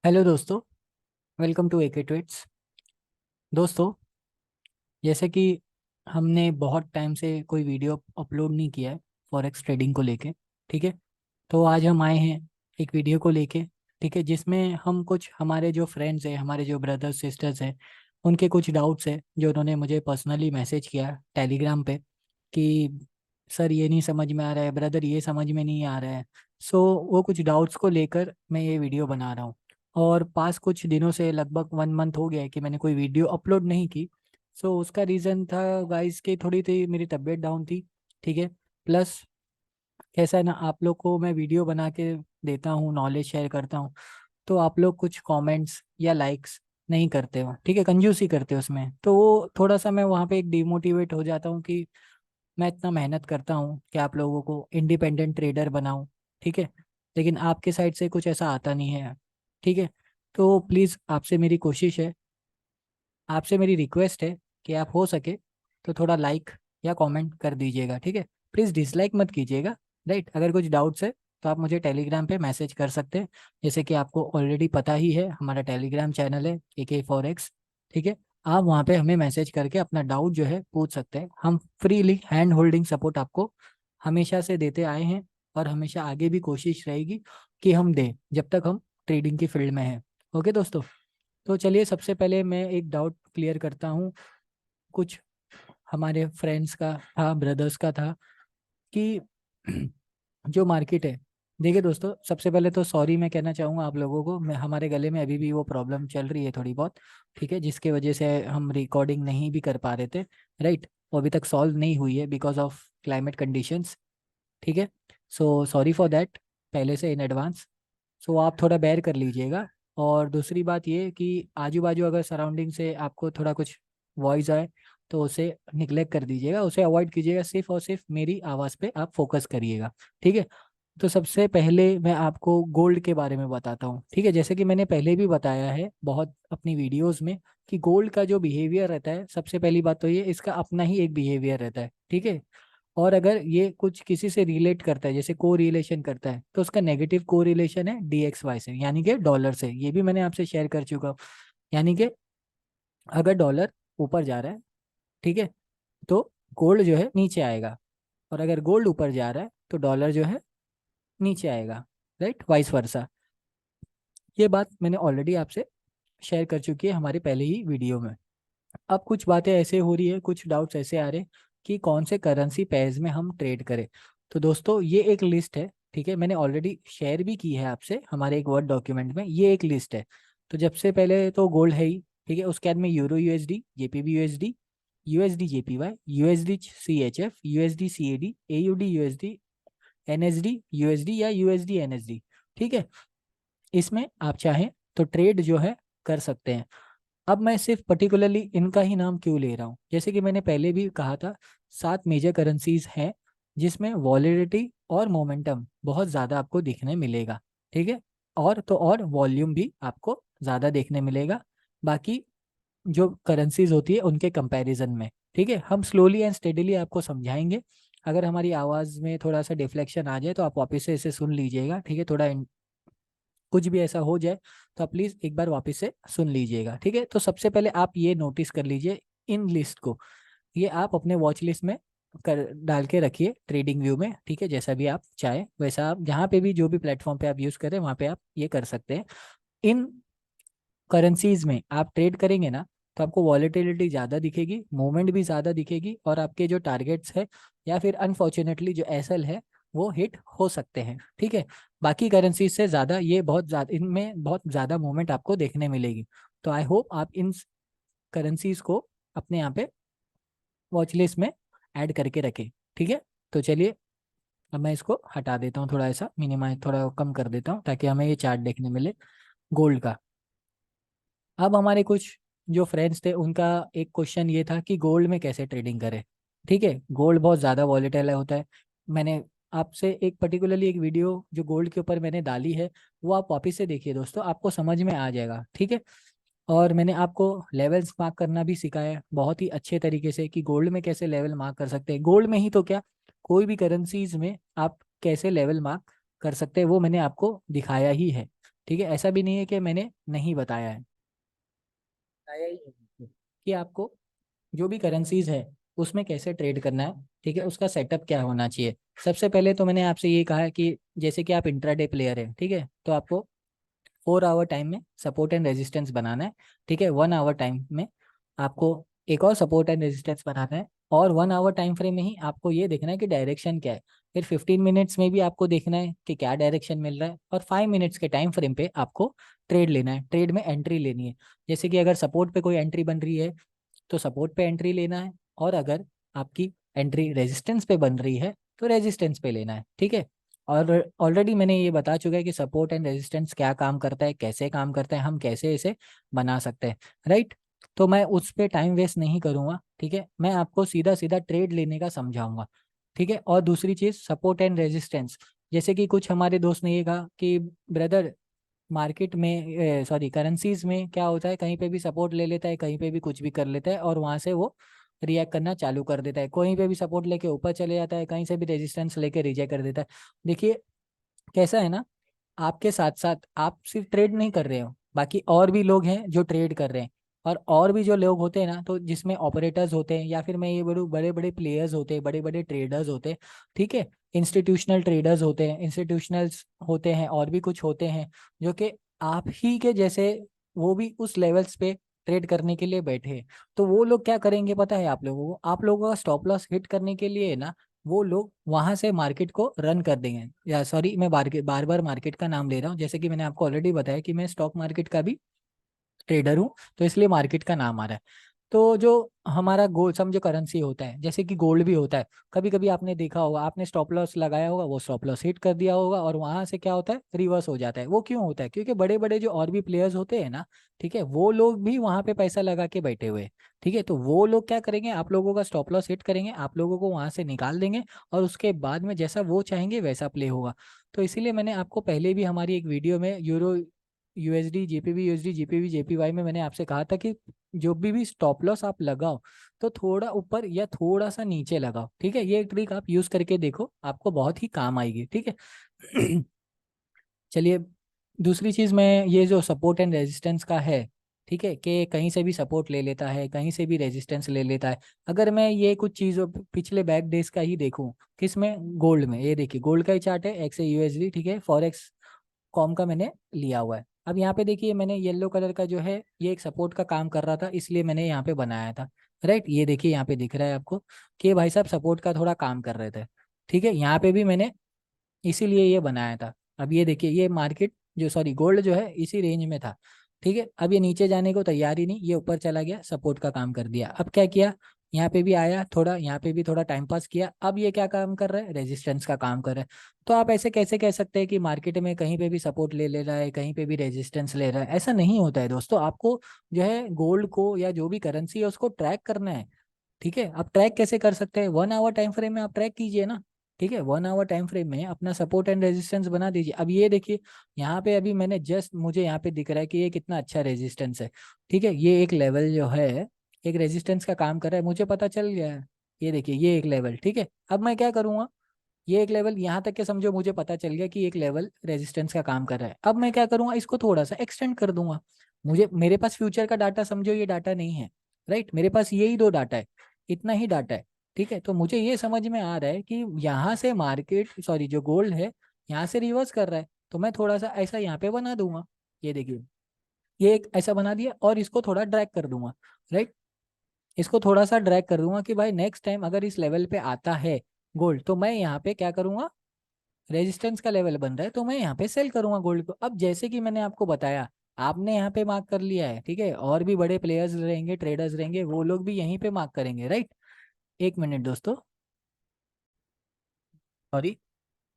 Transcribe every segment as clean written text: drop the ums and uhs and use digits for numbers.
Hello दोस्तों, welcome to AK trades. दोस्तों, जैसे कि हमने बहुत टाइम से कोई वीडियो अपलोड नहीं किया है फॉरेक्स ट्रेडिंग को लेके। ठीक है, तो आज हम आए हैं एक वीडियो को लेके। ठीक है, जिसमें हम कुछ हमारे जो फ्रेंड्स हैं, हमारे जो ब्रदर्स सिस्टर्स हैं, उनके कुछ डाउट्स हैं जो उन्होंने मुझे पर्सनली मैसेज किया टेलीग्राम पे कि सर ये नहीं समझ में आ रहा है, ब्रदर ये समझ में नहीं आ रहा है। सो वो कुछ डाउट्स को लेकर मैं ये वीडियो बना रहा हूँ। और पास कुछ दिनों से लगभग 1 मंथ हो गया है कि मैंने कोई वीडियो अपलोड नहीं की। सो उसका रीज़न था गाइस कि थोड़ी सी मेरी तबीयत डाउन थी। ठीक है, प्लस कैसा है ना, आप लोग को मैं वीडियो बना के देता हूँ, नॉलेज शेयर करता हूँ, तो आप लोग कुछ कमेंट्स या लाइक्स नहीं करते हो। ठीक है, कंजूसी करते हो उसमें, तो वो थोड़ा सा मैं वहाँ पे एक डिमोटिवेट हो जाता हूँ कि मैं इतना मेहनत करता हूँ कि आप लोगों को इंडिपेंडेंट ट्रेडर बनाऊँ। ठीक है, लेकिन आपके साइड से कुछ ऐसा आता नहीं है। ठीक है, तो प्लीज़ आपसे मेरी कोशिश है, आपसे मेरी रिक्वेस्ट है कि आप हो सके तो थोड़ा लाइक या कमेंट कर दीजिएगा। ठीक है, प्लीज़ डिसलाइक मत कीजिएगा। राइट, अगर कुछ डाउट्स है तो आप मुझे टेलीग्राम पे मैसेज कर सकते हैं। जैसे कि आपको ऑलरेडी पता ही है, हमारा टेलीग्राम चैनल है AK4X। ठीक है, आप वहाँ पे हमें मैसेज करके अपना डाउट जो है पूछ सकते हैं। हम फ्रीली हैंड होल्डिंग सपोर्ट आपको हमेशा से देते आए हैं, और हमेशा आगे भी कोशिश रहेगी कि हम दें जब तक हम ट्रेडिंग की फील्ड में हैं। ओके दोस्तों, तो चलिए सबसे पहले मैं एक डाउट क्लियर करता हूँ। कुछ हमारे फ्रेंड्स का था, ब्रदर्स का था कि जो मार्केट है, देखिए दोस्तों, सबसे पहले तो सॉरी मैं कहना चाहूँगा आप लोगों को। मैं हमारे गले में अभी भी वो प्रॉब्लम चल रही है थोड़ी बहुत। ठीक है, जिसके वजह से हम रिकॉर्डिंग नहीं भी कर पा रहे थे। राइट, वो अभी तक सॉल्व नहीं हुई है बिकॉज ऑफ क्लाइमेट कंडीशंस। ठीक है, सो सॉरी फॉर दैट पहले से इन एडवांस। सो आप थोड़ा बेयर कर लीजिएगा। और दूसरी बात ये कि आजू बाजू अगर सराउंडिंग से आपको थोड़ा कुछ वॉइस आए तो उसे निगलेक्ट कर दीजिएगा, उसे अवॉइड कीजिएगा। सिर्फ और सिर्फ मेरी आवाज़ पे आप फोकस करिएगा। ठीक है, तो सबसे पहले मैं आपको गोल्ड के बारे में बताता हूँ। ठीक है, जैसे कि मैंने पहले भी बताया है बहुत अपनी वीडियोस में कि गोल्ड का जो बिहेवियर रहता है, सबसे पहली बात तो ये इसका अपना ही एक बिहेवियर रहता है। ठीक है, और अगर ये कुछ किसी से रिलेट करता है, जैसे को रिलेशन करता है, तो उसका नेगेटिव को रिलेशन है DXY से, यानी कि डॉलर से। ये भी मैंने आपसे शेयर कर चुका हूँ। यानी कि अगर डॉलर ऊपर जा रहा है, ठीक है, तो गोल्ड जो है नीचे आएगा। और अगर गोल्ड ऊपर जा रहा है तो डॉलर जो है नीचे आएगा। Right, vice versa. ये बात मैंने ऑलरेडी आपसे शेयर कर चुकी है हमारे पहले ही वीडियो में। अब कुछ बातें ऐसे हो रही है, कुछ डाउट्स ऐसे आ रहे हैं कि कौन से करेंसी पेयर्स में हम ट्रेड करें। तो दोस्तों, ये एक लिस्ट है। ठीक है, मैंने ऑलरेडी शेयर भी की है आपसे हमारे एक वर्ड डॉक्यूमेंट में। ये एक लिस्ट है। तो जब से पहले तो गोल्ड है ही। ठीक है, उसके बाद में euro USD, JPB USD, USD JPY, USD CHF, USD CAD, AUD USD, NSD USD या USD NSD। ठीक है, इसमें आप चाहें तो ट्रेड जो है कर सकते हैं। अब मैं सिर्फ पर्टिकुलरली इनका ही नाम क्यों ले रहा हूँ, जैसे कि मैंने पहले भी कहा था, 7 मेजर करेंसीज हैं जिसमें वॉलेटिलिटी और मोमेंटम बहुत ज़्यादा आपको दिखने मिलेगा। ठीक है, और तो और वॉल्यूम भी आपको ज़्यादा देखने मिलेगा बाकी जो करेंसीज होती है उनके कंपैरिजन में। ठीक है, हम स्लोली एंड स्टेडीली आपको समझाएंगे। अगर हमारी आवाज़ में थोड़ा सा डिफ्लेक्शन आ जाए तो आप वापस से इसे सुन लीजिएगा। ठीक है, थोड़ा कुछ भी ऐसा हो जाए तो आप प्लीज़ एक बार वापस से सुन लीजिएगा। ठीक है, तो सबसे पहले आप ये नोटिस कर लीजिए इन लिस्ट को। ये आप अपने वॉच लिस्ट में कर डाल के रखिए, ट्रेडिंग व्यू में। ठीक है, जैसा भी आप चाहे वैसा आप जहाँ पे भी जो भी प्लेटफॉर्म पे आप यूज़ करें वहाँ पे आप ये कर सकते हैं। इन करेंसीज में आप ट्रेड करेंगे ना, तो आपको वॉलेटिलिटी ज़्यादा दिखेगी, मूवमेंट भी ज़्यादा दिखेगी, और आपके जो टारगेट्स है या फिर अनफॉर्चुनेटली जो SL है वो हिट हो सकते हैं। ठीक है, बाकी करेंसीज से ज़्यादा ये बहुत ज़्यादा, इनमें बहुत ज़्यादा मूवमेंट आपको देखने मिलेगी। तो आई होप आप इन करेंसीज को अपने यहाँ पे वॉच लिस्ट में ऐड करके रखें। ठीक है, तो चलिए अब मैं इसको हटा देता हूँ, थोड़ा ऐसा मिनिमाइज, थोड़ा कम कर देता हूँ ताकि हमें ये चार्ट देखने मिले गोल्ड का। अब हमारे कुछ जो फ्रेंड्स थे उनका एक क्वेश्चन ये था कि गोल्ड में कैसे ट्रेडिंग करें। ठीक है, गोल्ड बहुत ज़्यादा वॉलेटाइल होता है। मैंने आपसे एक पर्टिकुलरली एक वीडियो जो गोल्ड के ऊपर मैंने डाली है, वो आप वापस से देखिए दोस्तों, आपको समझ में आ जाएगा। ठीक है, और मैंने आपको लेवल्स मार्क करना भी सिखाया है बहुत ही अच्छे तरीके से कि गोल्ड में कैसे लेवल मार्क कर सकते हैं। गोल्ड में ही तो क्या, कोई भी करेंसीज में आप कैसे लेवल मार्क कर सकते हैं वो मैंने आपको दिखाया ही है। ठीक है, ऐसा भी नहीं है कि मैंने नहीं बताया है, बताया ही है कि आपको जो भी करेंसीज है उसमें कैसे ट्रेड करना है, ठीक है, उसका सेटअप क्या होना चाहिए। सबसे पहले तो मैंने आपसे ये कहा है कि जैसे कि आप इंट्राडे प्लेयर है, ठीक है, तो आपको 4 आवर टाइम में सपोर्ट एंड रेजिस्टेंस बनाना है, ठीक है, 1 आवर टाइम में आपको एक और सपोर्ट एंड रेजिस्टेंस बनाना है, और 1 आवर टाइम फ्रेम में ही आपको ये देखना है कि डायरेक्शन क्या है। फिर 15 मिनट्स में भी आपको देखना है कि क्या डायरेक्शन मिल रहा है, और 5 मिनट्स के टाइम फ्रेम पे आपको ट्रेड लेना है, ट्रेड में एंट्री लेनी है। जैसे कि अगर सपोर्ट पे कोई एंट्री बन रही है तो सपोर्ट पे एंट्री लेना है, और अगर आपकी एंट्री रेजिस्टेंस पे बन रही है तो रेजिस्टेंस पे लेना है, ठीक है। और ऑलरेडी मैंने ये बता चुका है कि सपोर्ट एंड रेजिस्टेंस क्या काम करता है, कैसे काम करता है, हम कैसे इसे बना सकते हैं, राइट। तो मैं उस पर टाइम वेस्ट नहीं करूंगा, ठीक है, मैं आपको सीधा सीधा ट्रेड लेने का समझाऊंगा, ठीक है। और दूसरी चीज सपोर्ट एंड रेजिस्टेंस, जैसे कि कुछ हमारे दोस्त ने ये कहा कि ब्रदर मार्केट में सॉरी करेंसीज में क्या होता है, कहीं पे भी सपोर्ट ले लेता है, कहीं पे भी कुछ भी कर लेता है, और वहां से वो रिएक्ट करना चालू कर देता है, कहीं पे भी सपोर्ट लेके ऊपर चले जाता है, कहीं से भी रेजिस्टेंस लेके रिजेक्ट कर देता है। देखिए कैसा है ना, आपके साथ साथ आप सिर्फ ट्रेड नहीं कर रहे हो, बाकी और भी लोग हैं जो ट्रेड कर रहे हैं, और भी जो लोग होते हैं ना, तो जिसमें ऑपरेटर्स होते हैं, या फिर मैं ये बोलूँ बड़े बड़े प्लेयर्स होते हैं, बड़े बड़े ट्रेडर्स होते हैं, ठीक है, इंस्टीट्यूशनल ट्रेडर्स होते हैं, इंस्टीट्यूशनल्स होते हैं, और भी कुछ होते हैं जो कि आप ही के जैसे, वो भी उस लेवल्स पे ट्रेड करने के लिए बैठे हैं। तो वो लोग क्या करेंगे पता है आप लोगों को, आप लोगों का स्टॉप लॉस हिट करने के लिए ना, वो लोग वहां से मार्केट को रन कर देंगे, या सॉरी मैं बार बार मार्केट का नाम ले रहा हूँ, जैसे कि मैंने आपको ऑलरेडी बताया कि मैं स्टॉक मार्केट का भी ट्रेडर हूँ, तो इसलिए मार्केट का नाम आ रहा है। तो जो हमारा गोल्ड समझो करेंसी होता है, जैसे कि गोल्ड भी होता है, कभी कभी आपने देखा होगा, आपने स्टॉप लॉस लगाया होगा, वो स्टॉप लॉस हिट कर दिया होगा, और वहां से क्या होता है, रिवर्स हो जाता है। वो क्यों होता है? क्योंकि बड़े बड़े जो और भी प्लेयर्स होते हैं ना, ठीक है, वो लोग भी वहां पे पैसा लगा के बैठे हुए हैं, ठीक है, तो वो लोग क्या करेंगे, आप लोगों का स्टॉप लॉस हिट करेंगे, आप लोगों को वहां से निकाल देंगे, और उसके बाद में जैसा वो चाहेंगे वैसा प्ले होगा। तो इसीलिए मैंने आपको पहले भी हमारी एक वीडियो में यूरो यूएसडी जीपीवी यूएसडी जीपीवी जेपीवाई में मैंने आपसे कहा था कि जो भी स्टॉप लॉस आप लगाओ तो थोड़ा ऊपर या थोड़ा सा नीचे लगाओ, ठीक है, ये एक ट्रिक आप यूज करके देखो, आपको बहुत ही काम आएगी, ठीक है। चलिए, दूसरी चीज मैं ये जो सपोर्ट एंड रेजिस्टेंस का है, ठीक है, कि कहीं से भी सपोर्ट ले लेता है, कहीं से भी रेजिस्टेंस ले लेता है। अगर मैं ये कुछ चीजों पिछले बैक डेज का ही देखूं, किसमें, गोल्ड में, ये देखिए गोल्ड का ही चार्ट है, एक्स यूएसडी, ठीक है, फॉरेक्स कॉम का मैंने लिया हुआ है। अब यहाँ पे देखिए मैंने येलो कलर का जो है ये एक सपोर्ट का काम कर रहा था, इसलिए मैंने यहाँ पे बनाया था, राइट। ये देखिए यहाँ पे दिख रहा है आपको कि भाई साहब सपोर्ट का थोड़ा काम कर रहे थे, ठीक है, यहाँ पे भी मैंने इसीलिए ये बनाया था। अब ये देखिए ये मार्केट जो सॉरी गोल्ड जो है इसी रेंज में था, ठीक है, अब ये नीचे जाने को तैयार ही नहीं, ये ऊपर चला गया, सपोर्ट का काम कर दिया। अब क्या किया, यहाँ पे भी आया थोड़ा, यहाँ पे भी थोड़ा टाइम पास किया, अब ये क्या काम कर रहा है, रेजिस्टेंस का काम कर रहा है। तो आप ऐसे कैसे कह सकते हैं कि मार्केट में कहीं पे भी सपोर्ट ले ले रहा है, कहीं पे भी रेजिस्टेंस ले रहा है? ऐसा नहीं होता है दोस्तों, आपको जो है गोल्ड को या जो भी करेंसी है उसको ट्रैक करना है, ठीक है। आप ट्रैक कैसे कर सकते हैं, 1 आवर टाइम फ्रेम में आप ट्रैक कीजिए ना, ठीक है, 1 आवर टाइम फ्रेम में अपना सपोर्ट एंड रेजिस्टेंस बना दीजिए। अब ये देखिए यहाँ पे अभी मैंने जस्ट, मुझे यहाँ पे दिख रहा है कि ये कितना अच्छा रेजिस्टेंस है, ठीक है, ये एक लेवल जो है एक रेजिस्टेंस का काम कर रहा है, मुझे पता चल गया है। ये देखिए ये एक लेवल, ठीक है, अब मैं क्या करूंगा, ये एक लेवल यहाँ तक के समझो मुझे पता चल गया कि एक लेवल रेजिस्टेंस का काम कर रहा है, अब मैं क्या करूंगा, इसको थोड़ा सा एक्सटेंड कर दूंगा। मुझे मेरे पास फ्यूचर का डाटा समझो ये डाटा नहीं है, राइट, मेरे पास यही दो डाटा है, इतना ही डाटा है, ठीक है, तो मुझे ये समझ में आ रहा है कि यहाँ से मार्केट सॉरी जो गोल्ड है यहाँ से रिवर्स कर रहा है, तो मैं थोड़ा सा ऐसा यहाँ पे बना दूंगा। ये देखिए ये एक ऐसा बना दिया, और इसको थोड़ा ड्रैग कर दूंगा, राइट, इसको थोड़ा सा ड्रैग कर दूंगा कि भाई नेक्स्ट टाइम अगर इस लेवल पे आता है गोल्ड, तो मैं यहाँ पे क्या करूंगा, रेजिस्टेंस का लेवल बन रहा है तो मैं यहाँ पे सेल करूंगा गोल्ड को। अब जैसे कि मैंने आपको बताया, आपने यहाँ पे मार्क कर लिया है, ठीक है, और भी बड़े प्लेयर्स रहेंगे, ट्रेडर्स रहेंगे, वो लोग भी यहीं पे मार्क करेंगे, राइट। एक मिनट दोस्तों, सॉरी,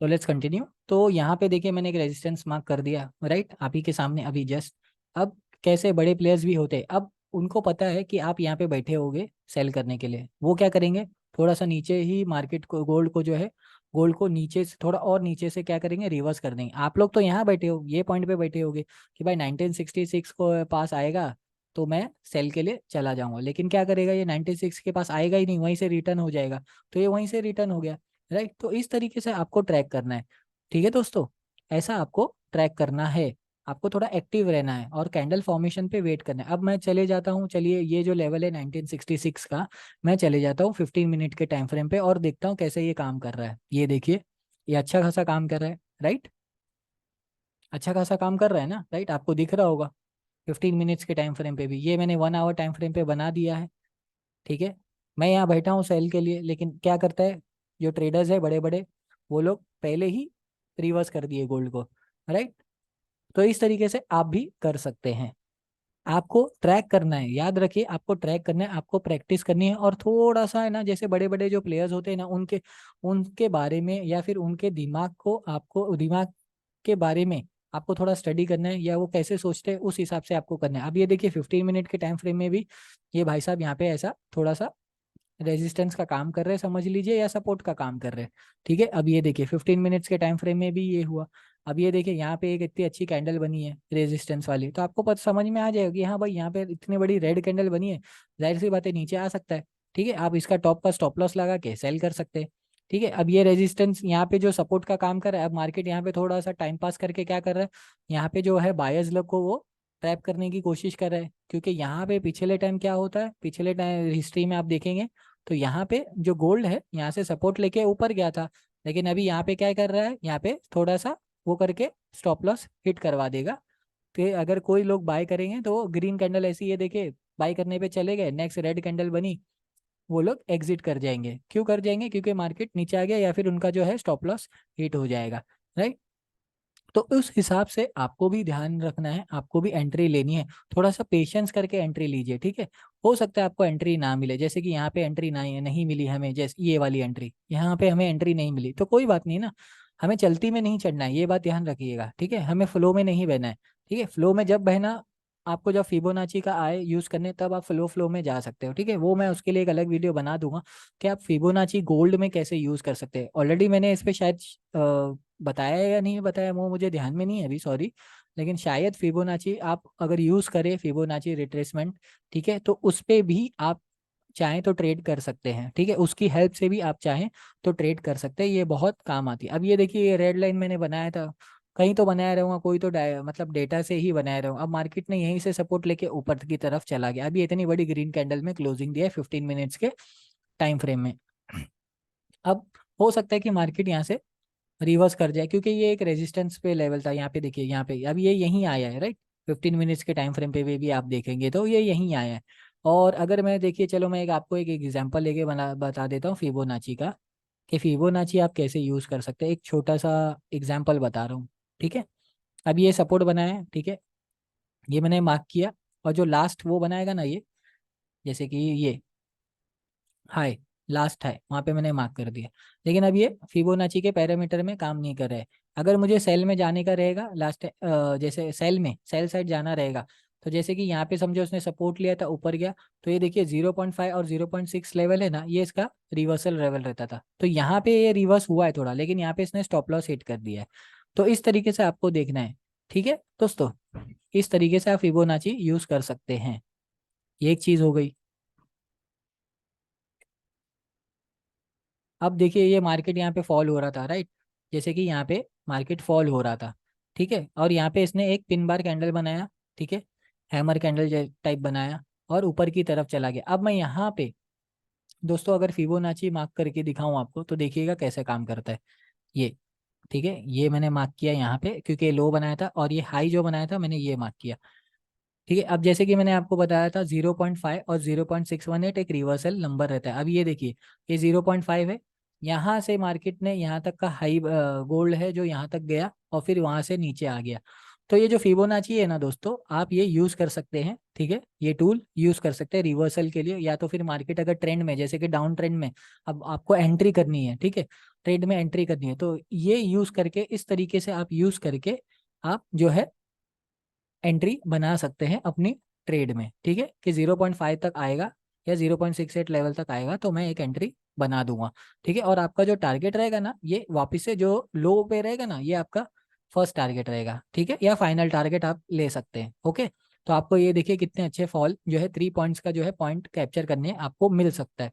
तो लेट्स कंटिन्यू। तो यहाँ पे देखिए मैंने एक रेजिस्टेंस मार्क कर दिया, राइट, आप ही के सामने अभी जस्ट। अब कैसे बड़े प्लेयर्स भी होते हैं, अब उनको पता है कि आप यहाँ पे बैठे होगे सेल करने के लिए, वो क्या करेंगे, थोड़ा सा नीचे ही मार्केट को गोल्ड को जो है, गोल्ड को नीचे से थोड़ा और नीचे से क्या करेंगे, रिवर्स कर देंगे। आप लोग तो यहाँ बैठे हो, ये पॉइंट पे बैठे होगे कि भाई 1966 को पास आएगा तो मैं सेल के लिए चला जाऊंगा, लेकिन क्या करेगा, ये 96 के पास आएगा ही नहीं, वहीं से रिटर्न हो जाएगा, तो ये वहीं से रिटर्न हो गया, राइट। तो इस तरीके से आपको ट्रैक करना है, ठीक है दोस्तों, ऐसा आपको ट्रैक करना है। आपको थोड़ा एक्टिव रहना है और कैंडल फॉर्मेशन पे वेट करना है। अब मैं चले जाता हूँ, चलिए ये जो लेवल है 1966 का, मैं चले जाता हूँ 15 मिनट के टाइम फ्रेम पे और देखता हूँ कैसे ये काम कर रहा है। ये देखिए, ये अच्छा खासा काम कर रहा है, राइट? अच्छा खासा काम कर रहा है ना, राइट? आपको दिख रहा होगा 15 मिनट्स के टाइम फ्रेम पे भी। ये मैंने 1 आवर टाइम फ्रेम पे बना दिया है, ठीक है। मैं यहाँ बैठा हूँ सेल के लिए, लेकिन क्या करता है जो ट्रेडर्स है बड़े बड़े, वो लोग पहले ही रिवर्स कर दिए गोल्ड को, राइट? तो इस तरीके से आप भी कर सकते हैं। आपको ट्रैक करना है, याद रखिए, आपको ट्रैक करना है, आपको प्रैक्टिस करनी है, और थोड़ा सा है ना, जैसे बड़े बड़े जो प्लेयर्स होते हैं ना, उनके उनके बारे में या फिर उनके दिमाग को, आपको दिमाग के बारे में आपको थोड़ा स्टडी करना है, या वो कैसे सोचते हैं उस हिसाब से आपको करना है। अब ये देखिए 15 मिनट के टाइम फ्रेम में भी ये भाई साहब यहाँ पे ऐसा थोड़ा सा रेजिस्टेंस का काम कर रहे हैं समझ लीजिए, या सपोर्ट का काम कर रहे हैं, ठीक है। अब ये देखिए 15 मिनट्स के टाइम फ्रेम में भी ये हुआ। अब ये देखिए यहाँ पे एक इतनी अच्छी कैंडल बनी है रेजिस्टेंस वाली, तो आपको पता समझ में आ जाएगा कि हाँ भाई यहाँ पे इतनी बड़ी रेड कैंडल बनी है, जाहिर सी बात है नीचे आ सकता है, ठीक है। आप इसका टॉप का स्टॉप लॉस लगा के सेल कर सकते हैं, ठीक है। अब ये रेजिस्टेंस यहाँ पे जो सपोर्ट का काम कर रहा है, अब मार्केट यहाँ पे थोड़ा सा टाइम पास करके क्या कर रहा है, यहाँ पे जो है बायर्स लोग को वो ट्रैप करने की कोशिश कर रहे हैं, क्योंकि यहाँ पे पिछले टाइम क्या होता है, पिछले टाइम हिस्ट्री में आप देखेंगे तो यहाँ पे जो गोल्ड है यहाँ से सपोर्ट लेके ऊपर गया था, लेकिन अभी यहाँ पे क्या कर रहा है, यहाँ पे थोड़ा सा वो करके स्टॉप लॉस हिट करवा देगा। तो अगर कोई लोग बाय करेंगे तो ग्रीन कैंडल ऐसी, ये देखे बाय करने पे चले गए, नेक्स्ट रेड कैंडल बनी, वो लोग एग्जिट कर जाएंगे। क्यों कर जाएंगे? क्योंकि मार्केट नीचे आ गया, या फिर उनका जो है स्टॉप लॉस हिट हो जाएगा, राइट? तो उस हिसाब से आपको भी ध्यान रखना है, आपको भी एंट्री लेनी है, थोड़ा सा पेशेंस करके एंट्री लीजिए, ठीक है। हो सकता है आपको एंट्री ना मिले, जैसे कि यहाँ पे एंट्री नहीं मिली हमें, जैसे ये वाली एंट्री यहाँ पे हमें एंट्री नहीं मिली, तो कोई बात नहीं ना, हमें चलती में नहीं चढ़ना है, ये बात ध्यान रखिएगा, ठीक है। हमें फ्लो में नहीं बहना है, ठीक है। फ्लो में जब बहना, आपको जब फिबोनाची का आए यूज करने, तब आप फ्लो में जा सकते हो, ठीक है। वो मैं उसके लिए एक अलग वीडियो बना दूंगा कि आप फिबोनाची गोल्ड में कैसे यूज कर सकते हैं। ऑलरेडी मैंने इस पे शायद बताया है या नहीं बताया, वो मुझे ध्यान में नहीं है अभी, सॉरी, लेकिन शायद फिबोनाची आप अगर यूज करें, फिबोनाची रिट्रेसमेंट, ठीक है, तो उस पे भी आप चाहें तो ट्रेड कर सकते हैं, ठीक है। उसकी हेल्प से भी आप चाहें तो ट्रेड कर सकते हैं, ये बहुत काम आती है। अब ये देखिए, ये रेड लाइन मैंने बनाया था, कहीं तो बनाया रहूंगा, कोई तो मतलब डेटा से ही बनाया रहूंगा। अब मार्केट ने यहीं से सपोर्ट लेके ऊपर की तरफ चला गया, अभी इतनी बड़ी ग्रीन कैंडल में क्लोजिंग दिया है 15 मिनट्स के टाइम फ्रेम में। अब हो सकता है कि मार्केट यहाँ से रिवर्स कर जाए, क्योंकि ये एक रेजिस्टेंस पे लेवल था, यहाँ पे देखिए, यहाँ पे अब ये यहीं आया है, राइट? 15 मिनट्स के टाइम फ्रेम पे भी आप देखेंगे तो ये यहीं आया है। और अगर मैं देखिए, चलो मैं एक आपको एक एग्जांपल लेके बता देता हूँ फिबोनाची का, कि फिबोनाची आप कैसे यूज कर सकते हैं। एक छोटा सा एग्जाम्पल बता रहा हूँ, ठीक है। अब ये सपोर्ट बनाया है, ठीक है, ये मैंने मार्क किया, और जो लास्ट वो बनाएगा ना ये, जैसे कि ये हाई, लास्ट है, वहां पे मैंने मार्क कर दिया, लेकिन अब ये फिबोनाची के पैरामीटर में काम नहीं कर रहा है। अगर मुझे सेल में जाने का रहेगा, लास्ट जैसे सेल में, सेल साइड जाना रहेगा, तो जैसे कि यहाँ पे समझो उसने सपोर्ट लिया था, ऊपर गया, तो ये देखिए 0.5 और 0.6 लेवल है ना, ये इसका रिवर्सल लेवल रहता था, तो यहाँ पे ये रिवर्स हुआ है थोड़ा, लेकिन यहाँ पे इसने स्टॉप लॉस हिट कर दिया है। तो इस तरीके से आपको देखना है, ठीक है दोस्तों, इस तरीके से आप फिबोनाची यूज कर सकते हैं। ये एक चीज हो गई। अब देखिए, ये मार्केट यहाँ पे फॉल हो रहा था, राइट? जैसे कि यहाँ पे मार्केट फॉल हो रहा था, ठीक है, और यहाँ पे इसने एक पिन बार कैंडल बनाया, ठीक है, हैमर कैंडल टाइप बनाया, और ऊपर की तरफ चला गया। अब मैं यहाँ पे दोस्तों अगर फिबोनाची मार्क करके दिखाऊं आपको, तो देखिएगा कैसे काम करता है ये, ठीक है। ये मैंने मार्क किया यहाँ पे, क्योंकि लो बनाया था, और ये हाई जो बनाया था मैंने ये मार्क किया, ठीक है। अब जैसे कि मैंने आपको बताया था 0.5 और 0.618 एक रिवर्सल नंबर रहता है। अब ये देखिए, ये 0.5 है, यहाँ से मार्केट ने यहाँ तक का हाई गोल्ड है जो यहाँ तक गया, और फिर वहां से नीचे आ गया। तो ये जो फिबोनाची है ना दोस्तों, आप ये यूज कर सकते हैं, ठीक है, ये टूल यूज कर सकते हैं रिवर्सल के लिए, या तो फिर मार्केट अगर ट्रेंड में, जैसे कि डाउन ट्रेंड में अब आपको एंट्री करनी है, ठीक है, ट्रेड में एंट्री करनी है, तो ये यूज करके, इस तरीके से आप यूज करके आप जो है एंट्री बना सकते हैं अपनी ट्रेड में, ठीक है, कि 0.5 तक आएगा या 0.68 लेवल तक आएगा तो मैं एक एंट्री बना दूंगा, ठीक है। और आपका जो टारगेट रहेगा ना, ये वापस से जो लो पे रहेगा ना, ये आपका फर्स्ट टारगेट रहेगा, ठीक है, या फाइनल टारगेट आप ले सकते हैं, ओके। तो आपको ये देखिए कितने अच्छे फॉल जो है 3 पॉइंट्स का जो है पॉइंट कैप्चर करने आपको मिल सकता है,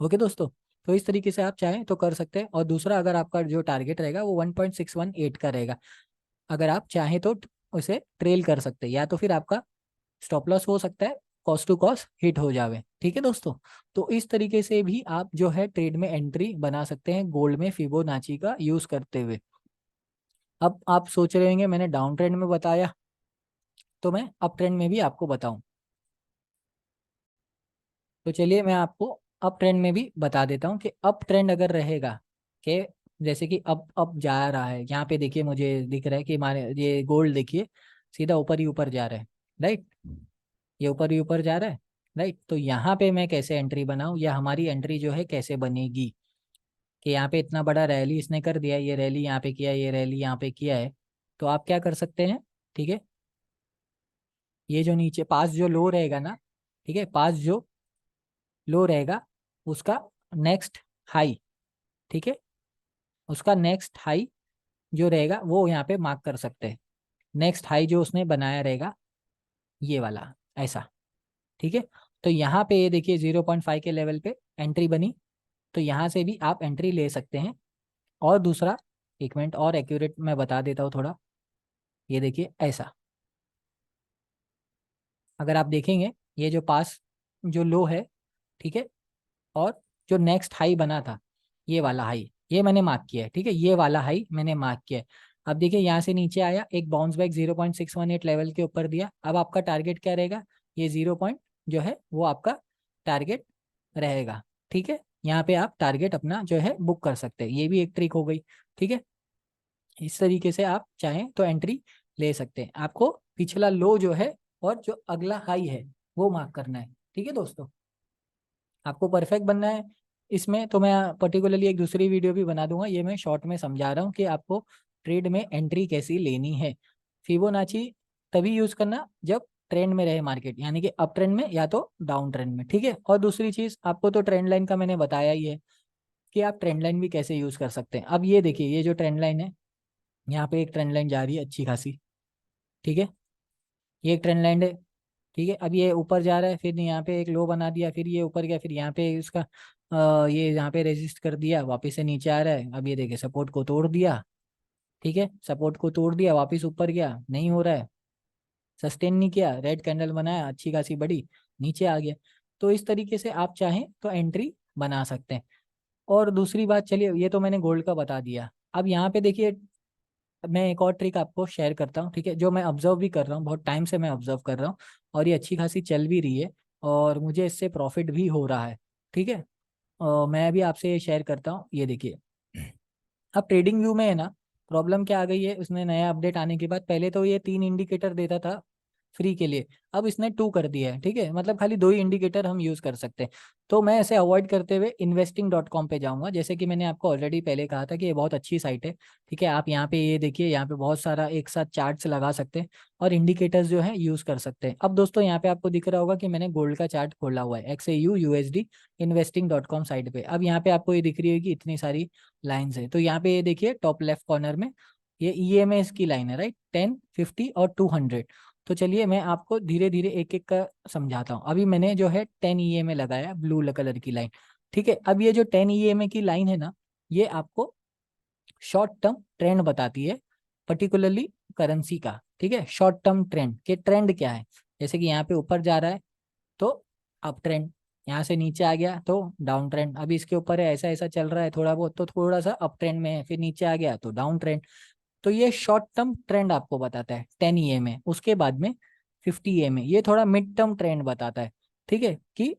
ओके दोस्तों। तो इस तरीके से आप चाहें तो कर सकते हैं। और दूसरा, अगर आपका जो टारगेट रहेगा वो 1.618 का रहेगा, अगर आप चाहें तो उसे ट्रेल कर सकते हैं, या तो फिर आपका स्टॉप लॉस हो सकता है कॉस्ट टू कॉस्ट हिट हो जावे। ठीक है दोस्तों, तो इस तरीके से भी आप जो है ट्रेड में एंट्री बना सकते हैं गोल्ड में फिबोनाची का यूज करते हुए। अब आप सोच रहे होंगे मैंने डाउन ट्रेंड में बताया, तो मैं अप ट्रेंड में भी आपको बताऊं। तो चलिए मैं आपको अप ट्रेंड में भी बता देता हूँ कि अप ट्रेंड अगर रहेगा कि जैसे कि अब जा रहा है, यहाँ पे देखिए मुझे दिख रहा है कि हमारे ये गोल्ड देखिए सीधा ऊपर ही ऊपर जा रहा है, राइट, ये ऊपर ही ऊपर जा रहा है, राइट। तो यहाँ पे मैं कैसे एंट्री बनाऊं, या हमारी एंट्री जो है कैसे बनेगी, कि यहाँ पे इतना बड़ा रैली इसने कर दिया, ये रैली यहाँ पे किया, ये रैली यहाँ पे किया है, तो आप क्या कर सकते हैं, ठीक है, ये जो नीचे पास जो लो रहेगा ना, ठीक है, पास जो लो रहेगा उसका नेक्स्ट हाई, ठीक है, उसका नेक्स्ट हाई जो रहेगा वो यहाँ पे मार्क कर सकते हैं। नेक्स्ट हाई जो उसने बनाया रहेगा ये वाला, ऐसा, ठीक है। तो यहाँ पे ये देखिए 0.5 के लेवल पे एंट्री बनी, तो यहाँ से भी आप एंट्री ले सकते हैं। और दूसरा, एक मिनट और एक्यूरेट मैं बता देता हूँ थोड़ा, ये देखिए ऐसा, अगर आप देखेंगे ये जो पास जो लो है, ठीक है, और जो नेक्स्ट हाई बना था ये वाला हाई, ये मैंने मार्क किया है, ठीक है, ये वाला हाई मैंने मार्क किया है। अब देखिए यहाँ से नीचे आया, एक बाउंस बैक 0.618 लेवल के ऊपर दिया, अब आपका टारगेट क्या रहेगा, ये 0 पॉइंट जो है वो आपका टारगेट रहेगा, ठीक है। यहाँ पे आप टारगेट अपना जो है बुक कर सकते हैं, ये भी एक ट्रिक हो गई, ठीक है। इस तरीके से आप चाहें तो एंट्री ले सकते हैं। आपको पिछला लो जो है और जो अगला हाई है वो मार्क करना है, ठीक है दोस्तों। आपको परफेक्ट बनना है इसमें, तो मैं पर्टिकुलरली एक दूसरी वीडियो भी बना दूंगा, ये मैं शॉर्ट में समझा रहा हूँ कि आपको ट्रेड में एंट्री कैसी लेनी है। फिबोनाची तभी यूज करना जब ट्रेंड में रहे मार्केट, यानी कि अप ट्रेंड में या तो डाउन ट्रेंड में, ठीक है। और दूसरी चीज आपको तो ट्रेंड लाइन का मैंने बताया ही है कि आप ट्रेंड लाइन भी कैसे यूज कर सकते हैं। अब ये देखिए ये जो ट्रेंड लाइन है, यहाँ पे एक ट्रेंड लाइन जा रही है अच्छी खासी, ठीक है, ये एक ट्रेंड लाइन है, ठीक है। अब ये ऊपर जा रहा है, फिर यहाँ पे एक लो बना दिया, फिर ये ऊपर गया, फिर यहाँ पे इसका ये यहाँ पे रेजिस्ट कर दिया, वापस से नीचे आ रहा है। अब ये देखिए सपोर्ट को तोड़ दिया, ठीक है, सपोर्ट को तोड़ दिया, वापस ऊपर गया, नहीं हो रहा है, सस्टेन नहीं किया, रेड कैंडल बनाया अच्छी खासी बड़ी, नीचे आ गया। तो इस तरीके से आप चाहें तो एंट्री बना सकते हैं। और दूसरी बात, चलिए ये तो मैंने गोल्ड का बता दिया। अब यहाँ पे देखिए मैं एक और ट्रिक आपको शेयर करता हूँ, ठीक है, जो मैं ऑब्जर्व भी कर रहा हूँ, बहुत टाइम से मैं ऑब्जर्व कर रहा हूँ, और ये अच्छी खासी चल भी रही है, और मुझे इससे प्रॉफिट भी हो रहा है, ठीक है। मैं भी आपसे ये शेयर करता हूँ, ये देखिए। अब ट्रेडिंग व्यू में है ना, प्रॉब्लम क्या आ गई है, उसने नया अपडेट आने के बाद, पहले तो ये 3 इंडिकेटर देता था फ्री के लिए, अब इसने 2 कर दिया है, ठीक है, मतलब खाली 2 ही इंडिकेटर हम यूज कर सकते हैं। तो मैं ऐसे अवॉइड करते हुए investing.com पे जाऊंगा, जैसे कि मैंने आपको ऑलरेडी पहले कहा था कि ये बहुत अच्छी साइट है, ठीक है। आप यहाँ पे ये देखिए, यहाँ पे बहुत सारा एक साथ चार्ट्स लगा सकते हैं और इंडिकेटर्स जो है यूज कर सकते हैं। अब दोस्तों यहाँ पे आपको दिख रहा होगा कि मैंने गोल्ड का चार्ट खोला हुआ है, XAU USD investing.com साइट पे। अब यहाँ पे आपको ये दिख रही होगी इतनी सारी लाइन्स है, तो यहाँ पे ये देखिए टॉप लेफ्ट कॉर्नर में ये EMA की लाइन है, राइट, 10, 50 और 200। तो चलिए मैं आपको धीरे धीरे एक एक का समझाता हूँ। अभी मैंने जो है 10 EMA लगाया, ब्लू कलर की लाइन, ठीक है। अब ये जो 10 EMA की लाइन है ना, ये आपको शॉर्ट टर्म ट्रेंड बताती है, पर्टिकुलरली करेंसी का, ठीक है। शॉर्ट टर्म ट्रेंड के ट्रेंड क्या है, जैसे कि यहाँ पे ऊपर जा रहा है तो अप ट्रेंड, यहाँ से नीचे आ गया तो डाउन ट्रेंड, अभी इसके ऊपर है, ऐसा ऐसा चल रहा है थोड़ा बहुत, तो थोड़ा सा अप ट्रेंड में है, फिर नीचे आ गया तो डाउन ट्रेंड। तो ये शॉर्ट टर्म ट्रेंड आपको बताता है 10 EMA। उसके बाद में 50 EMA, ये थोड़ा मिड टर्म ट्रेंड बताता है, ठीक है, कि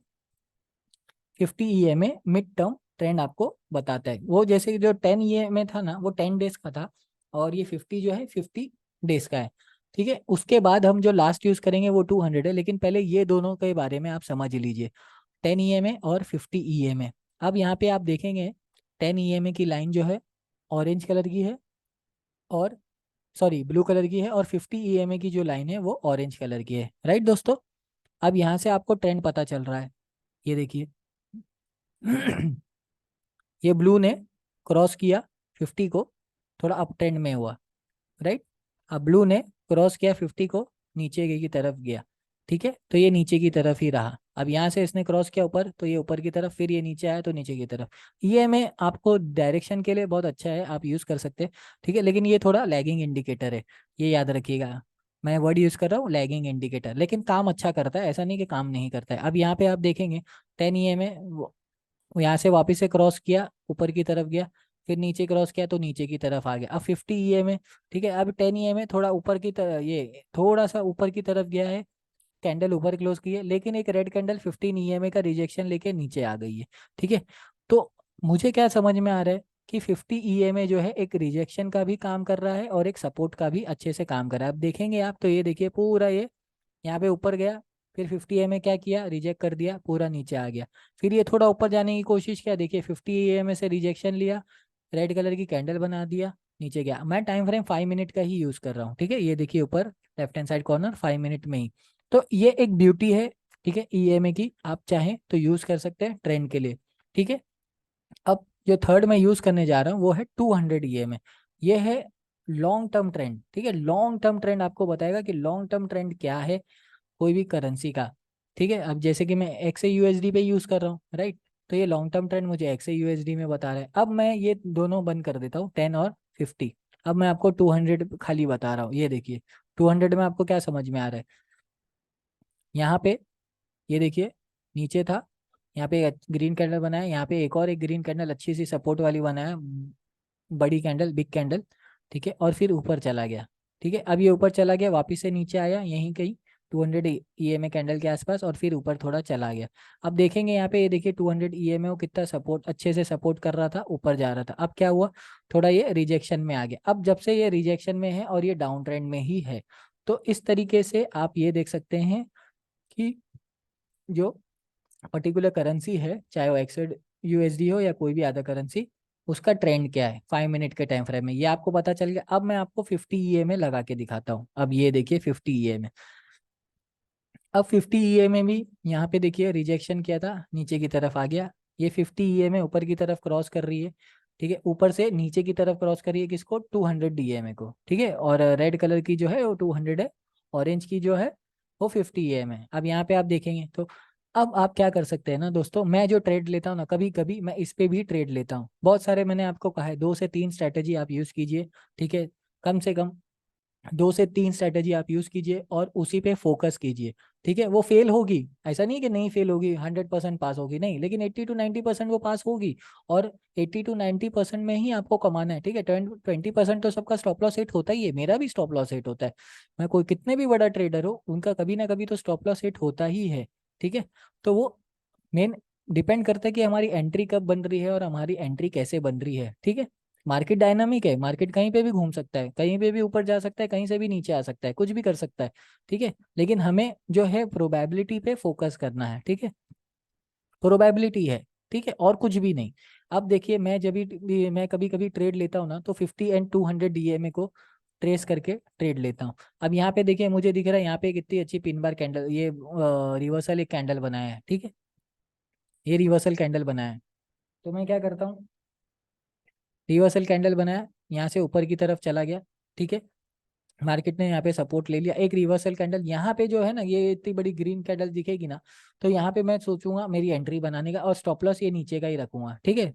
50 EMA मिड टर्म ट्रेंड आपको बताता है। वो जैसे जो 10 EMA था ना, वो 10 डेज का था, और ये 50 जो है 50 डेज का है, ठीक है। उसके बाद हम जो लास्ट यूज करेंगे वो 200 है, लेकिन पहले ये दोनों के बारे में आप समझ लीजिए, 10 EMA और 50 EMA। अब यहाँ पे आप देखेंगे 10 EMA की लाइन जो है ऑरेंज कलर की है, और सॉरी ब्लू कलर की है, और 50 EMA की जो लाइन है वो ऑरेंज कलर की है, राइट दोस्तों। अब यहाँ से आपको ट्रेंड पता चल रहा है, ये देखिए ये ब्लू ने क्रॉस किया 50 को, थोड़ा अप ट्रेंड में हुआ, राइट। अब ब्लू ने क्रॉस किया 50 को, नीचे की तरफ गया, ठीक है, तो ये नीचे की तरफ ही रहा। अब यहाँ से इसने क्रॉस किया ऊपर, तो ये ऊपर की तरफ, फिर ये नीचे आया तो नीचे की तरफ। ये मैं आपको डायरेक्शन के लिए बहुत अच्छा है, आप यूज कर सकते हैं, ठीक है, लेकिन ये थोड़ा लैगिंग इंडिकेटर है, ये याद रखिएगा। मैं वर्ड यूज कर रहा हूँ लैगिंग इंडिकेटर, लेकिन काम अच्छा करता है, ऐसा नहीं कि काम नहीं करता है। अब यहाँ पे आप देखेंगे 10 EMA यहाँ से वापस से क्रॉस किया, ऊपर की तरफ गया, फिर नीचे क्रॉस किया तो नीचे की तरफ आ गया। अब 50 EMA, ठीक है, अब 10 EMA थोड़ा ऊपर की तरफ, ये थोड़ा सा ऊपर की तरफ गया है, कैंडल ऊपर क्लोज की है, लेकिन एक रेड कैंडल 15 EMA का रिजेक्शन लेके नीचे आ गई है, ठीक है। तो मुझे क्या समझ में आ रहा है कि 50 EMA जो है एक रिजेक्शन का भी काम कर रहा है और एक सपोर्ट का भी अच्छे से काम कर रहा है। अब देखेंगे आप तो ये देखिए पूरा ये यहाँ पे ऊपर गया, फिर 50 EMA क्या किया, रिजेक्ट कर दिया, पूरा नीचे आ गया। फिर ये थोड़ा ऊपर जाने की कोशिश किया, देखिए 50 EMA से रिजेक्शन लिया, रेड कलर की कैंडल बना दिया, नीचे गया। मैं टाइम फ्रेम 5 मिनट का ही यूज कर रहा हूँ, ठीक है, ये देखिए ऊपर left hand side corner 5 minute में ही। तो ये एक ब्यूटी है, ठीक है, EMA की, आप चाहें तो यूज कर सकते हैं ट्रेंड के लिए, ठीक है। अब जो थर्ड मैं यूज करने जा रहा हूँ वो है 200 EMA। ये है लॉन्ग टर्म ट्रेंड, ठीक है। लॉन्ग टर्म ट्रेंड आपको बताएगा कि लॉन्ग टर्म ट्रेंड क्या है कोई भी करेंसी का, ठीक है। अब जैसे कि मैं XAUSD पे यूज कर रहा हूँ, राइट, तो ये लॉन्ग टर्म ट्रेंड मुझे XAUSD में बता रहा है। अब मैं ये दोनों बंद कर देता हूँ, 10 और 50। अब मैं आपको 200 खाली बता रहा हूँ, ये देखिए 200 में आपको क्या समझ में आ रहा है। यहाँ पे ये देखिए नीचे था, यहाँ पे ग्रीन कैंडल बनाया, यहाँ पे एक और एक ग्रीन कैंडल अच्छी सी सपोर्ट वाली बनाया, बड़ी कैंडल, बिग कैंडल, ठीक है, और फिर ऊपर चला गया, ठीक है। अब ये ऊपर चला गया, वापस से नीचे आया यहीं कहीं 200 EMA कैंडल के आसपास, और फिर ऊपर थोड़ा चला गया। अब देखेंगे यहाँ पे, ये देखिए 200 EMA वो कितना सपोर्ट, अच्छे से सपोर्ट कर रहा था, ऊपर जा रहा था। अब क्या हुआ, थोड़ा ये रिजेक्शन में आ गया। अब जब से ये रिजेक्शन में है और ये डाउन ट्रेंड में ही है, तो इस तरीके से आप ये देख सकते हैं कि जो पर्टिकुलर करेंसी है, चाहे वो एक्सेड USD हो या कोई भी अदर करेंसी, उसका ट्रेंड क्या है 5 मिनट के टाइम फ्रेम में, ये आपको पता चल गया। अब मैं आपको 50 EMA लगा के दिखाता हूँ। अब ये देखिए 50 EMA, अब 50 EMA भी यहाँ पे देखिए रिजेक्शन किया था, नीचे की तरफ आ गया। ये 50 EMA ऊपर की तरफ क्रॉस कर रही है, ठीक है, ऊपर से नीचे की तरफ क्रॉस कर रही है किसको, 200 EMA को, ठीक है। और रेड कलर की जो है वो 200 है, ऑरेंज की जो है वो 50 EMA है। अब यहाँ पे आप देखेंगे तो अब आप क्या कर सकते हैं ना दोस्तों, मैं जो ट्रेड लेता हूँ ना, कभी कभी मैं इस पे भी ट्रेड लेता हूँ। बहुत सारे मैंने आपको कहा है 2 से 3 स्ट्रैटेजी आप यूज कीजिए, ठीक है, कम से कम 2 से 3 स्ट्रैटेजी आप यूज कीजिए और उसी पे फोकस कीजिए, ठीक है। वो फेल होगी, ऐसा नहीं है कि नहीं फेल होगी, 100% पास होगी नहीं, लेकिन 80 to 90% वो पास होगी। और 80 to 90% में ही आपको कमाना है, ठीक है। 20% तो सबका स्टॉप लॉस हिट होता ही है, मेरा भी स्टॉप लॉस हिट होता है। मैं कोई कितने भी बड़ा ट्रेडर हो, उनका कभी ना कभी तो स्टॉप लॉस हिट होता ही है, ठीक है। तो वो मेन डिपेंड करता है कि हमारी एंट्री कब बन रही है और हमारी एंट्री कैसे बन रही है, ठीक है। मार्केट डायनामिक है, मार्केट कहीं पे भी घूम सकता है, कहीं पे भी ऊपर जा सकता है, कहीं से भी नीचे आ सकता है, कुछ भी कर सकता है, ठीक है। लेकिन हमें जो है प्रोबेबिलिटी पे फोकस करना है, ठीक है, प्रोबेबिलिटी है, ठीक है, और कुछ भी नहीं। अब देखिए मैं जब भी मैं कभी कभी ट्रेड लेता हूँ ना, तो 50 and 200 DMA को ट्रेस करके ट्रेड लेता हूँ। अब यहाँ पे देखिए मुझे दिख रहा है यहाँ पे कितनी अच्छी पिन बार कैंडल, ये रिवर्सल एक कैंडल बनाया है, ठीक है, ये रिवर्सल कैंडल बनाया है। तो मैं क्या करता हूँ, रिवर्सल कैंडल बनाया, यहाँ से ऊपर की तरफ चला गया, ठीक है, मार्केट ने यहाँ पे सपोर्ट ले लिया, एक रिवर्सल कैंडल यहाँ पे जो है ना, ये इतनी बड़ी ग्रीन कैंडल दिखेगी ना, तो यहाँ पे मैं सोचूंगा मेरी एंट्री बनाने का, और स्टॉप लॉस ये नीचे का ही रखूंगा, ठीक है।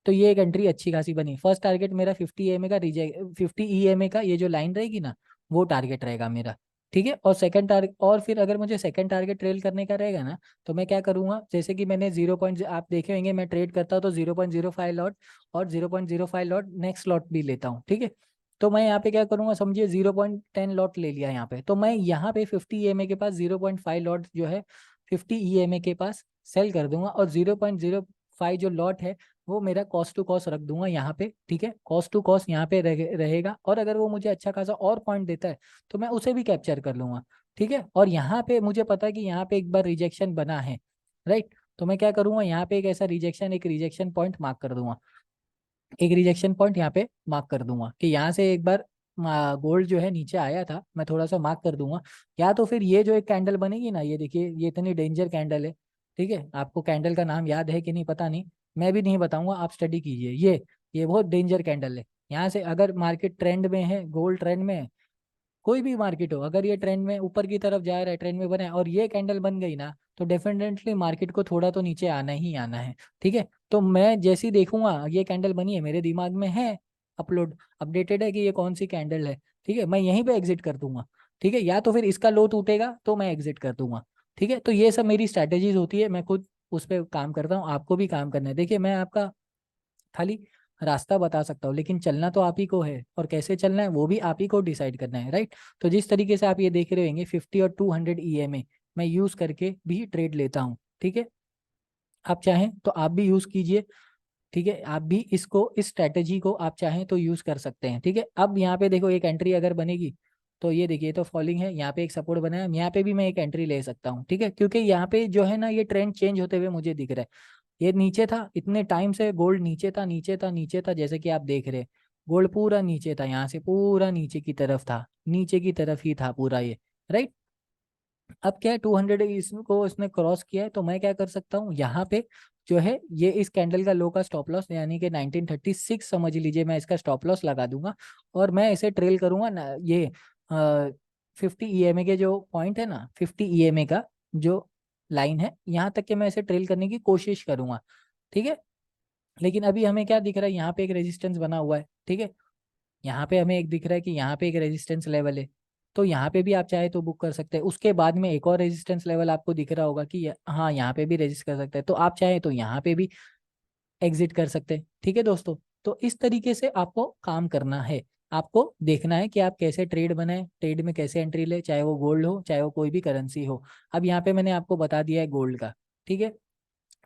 तो ये एक एंट्री अच्छी खासी बनी। फर्स्ट टारगेट मेरा 50 EMA का, रिजेक्ट 50 EMA का ये जो लाइन रहेगी ना, वो टारगेट रहेगा मेरा, ठीक है। और सेकंड टारगेट, और फिर अगर मुझे सेकंड टारगेट ट्रेल करने का रहेगा ना, तो मैं क्या करूंगा, जैसे कि मैंने 0. आप देखे होंगे मैं ट्रेड करता हूँ तो 0.05 लॉट और 0.05 लॉट नेक्स्ट लॉट भी लेता हूँ, ठीक है। तो मैं यहाँ पे क्या करूंगा, समझिए 0.10 लॉट ले लिया यहाँ पे, तो मैं यहाँ पे 50 EMA के पास 0.5 लॉट जो है 50 EMA के पास सेल कर दूंगा, और 0.05 जो लॉट है वो मेरा कॉस्ट टू कॉस्ट रख दूंगा यहाँ पे, ठीक है, कॉस्ट टू कॉस्ट यहाँ पे रहेगा। और अगर वो मुझे अच्छा खासा और पॉइंट देता है तो मैं उसे भी कैप्चर कर लूंगा, ठीक है। और यहाँ पे मुझे पता है कि यहाँ पे एक बार रिजेक्शन बना है, राइट, तो मैं क्या करूंगा, यहाँ पे एक ऐसा रिजेक्शन, एक रिजेक्शन पॉइंट मार्क कर दूंगा, एक रिजेक्शन पॉइंट यहाँ पे मार्क कर दूंगा कि यहाँ से एक बार गोल्ड जो है नीचे आया था, मैं थोड़ा सा मार्क कर दूंगा। या तो फिर ये जो एक कैंडल बनेगी ना, ये देखिए ये इतनी डेंजर कैंडल है, ठीक है, आपको कैंडल का नाम याद है कि नहीं पता नहीं, मैं भी नहीं बताऊंगा, आप स्टडी कीजिए। ये बहुत डेंजर कैंडल है। यहाँ से अगर मार्केट ट्रेंड में है, गोल्ड ट्रेंड में है, कोई भी मार्केट हो, अगर ये ट्रेंड में ऊपर की तरफ जा रहा है, ट्रेंड में बना है और ये कैंडल बन गई ना, तो डेफिनेटली मार्केट को थोड़ा तो नीचे आना ही आना है, ठीक है। तो मैं जैसे ही देखूंगा ये कैंडल बनी है, मेरे दिमाग में है अपडेटेड है कि ये कौन सी कैंडल है, ठीक है, मैं यहीं पे एग्जिट कर दूंगा, ठीक है, या तो फिर इसका लो टूटेगा तो मैं एग्जिट कर दूंगा। ठीक है, तो ये सब मेरी स्ट्रैटेजीज होती है, मैं खुद उस पर काम करता हूँ, आपको भी काम करना है। देखिए मैं आपका खाली रास्ता बता सकता हूँ, लेकिन चलना तो आप ही को है, और कैसे चलना है वो भी आप ही को डिसाइड करना है, राइट। तो जिस तरीके से आप ये देख रहे होंगे 50 और 200 EMA मैं यूज करके भी ट्रेड लेता हूँ। ठीक है, आप चाहें तो आप भी यूज कीजिए। ठीक है, आप भी इसको, इस स्ट्रैटेजी को आप चाहें तो यूज कर सकते हैं। ठीक है, अब यहाँ पे देखो एक एंट्री अगर बनेगी तो ये देखिए, तो फॉलिंग है, यहाँ पे एक सपोर्ट बना है, यहाँ पे भी मैं एक एंट्री ले सकता हूँ। ठीक है, क्योंकि यहाँ पे जो है ना ये ट्रेंड चेंज होते हुए मुझे दिख रहा है। ये नीचे था इतने टाइम से, गोल्ड नीचे था नीचे था नीचे था, जैसे कि आप देख रहे हैं गोल्ड पूरा नीचे था, यहाँ से पूरा नीचे की तरफ था, नीचे की तरफ ही था पूरा ये, राइट। अब क्या है, 200 इसको इसने क्रॉस किया है, तो मैं क्या कर सकता हूँ यहाँ पे जो है, ये इस कैंडल का लो का स्टॉप लॉस यानी कि 1936 समझ लीजिए, मैं इसका स्टॉप लॉस लगा दूंगा, और मैं इसे ट्रेल करूंगा ना, ये 50 EMA के जो पॉइंट है ना, 50 EMA का जो लाइन है, यहाँ तक के मैं इसे ट्रेल करने की कोशिश करूंगा। ठीक है, लेकिन अभी हमें क्या दिख रहा है, यहाँ पे एक रेजिस्टेंस बना हुआ है। ठीक है, यहाँ पे हमें एक दिख रहा है कि यहाँ पे एक रेजिस्टेंस लेवल है, तो यहाँ पे भी आप चाहे तो बुक कर सकते हैं। उसके बाद में एक और रेजिस्टेंस लेवल आपको दिख रहा होगा कि हाँ यहाँ पे भी रेजिस्ट कर सकते हैं, तो आप चाहे तो यहाँ पे भी एग्जिट कर सकते हैं। ठीक है दोस्तों, तो इस तरीके से आपको काम करना है, आपको देखना है कि आप कैसे ट्रेड बनाए, ट्रेड में कैसे एंट्री ले, चाहे वो गोल्ड हो चाहे वो कोई भी करेंसी हो। अब यहाँ पे मैंने आपको बता दिया है गोल्ड का। ठीक है,